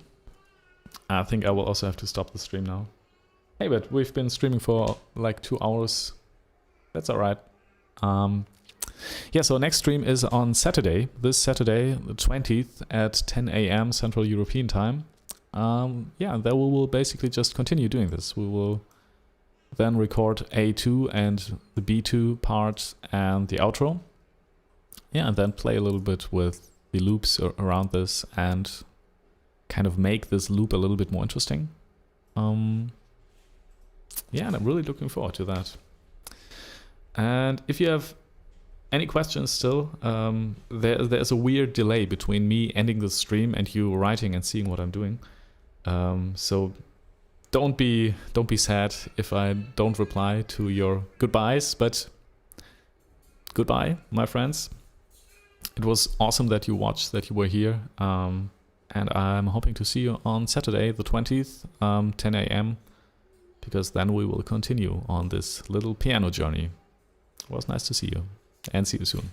I think I will also have to stop the stream now. Hey, but we've been streaming for like 2 hours. That's all right. Yeah, so next stream is on Saturday, this Saturday, the 20th at 10 a.m. Central European Time. Yeah, there we will basically just continue doing this. We will then record A2 and the B2 part and the outro. Yeah, and then play a little bit with the loops around this and kind of make this loop a little bit more interesting. Yeah, and I'm really looking forward to that. And if you have any questions still, there's a weird delay between me ending the stream and you writing and seeing what I'm doing. So don't be sad if I don't reply to your goodbyes, but goodbye, my friends. It was awesome that you watched, that you were here, and I'm hoping to see you on Saturday, the 20th, 10 a.m., because then we will continue on this little piano journey. It was nice to see you, and see you soon.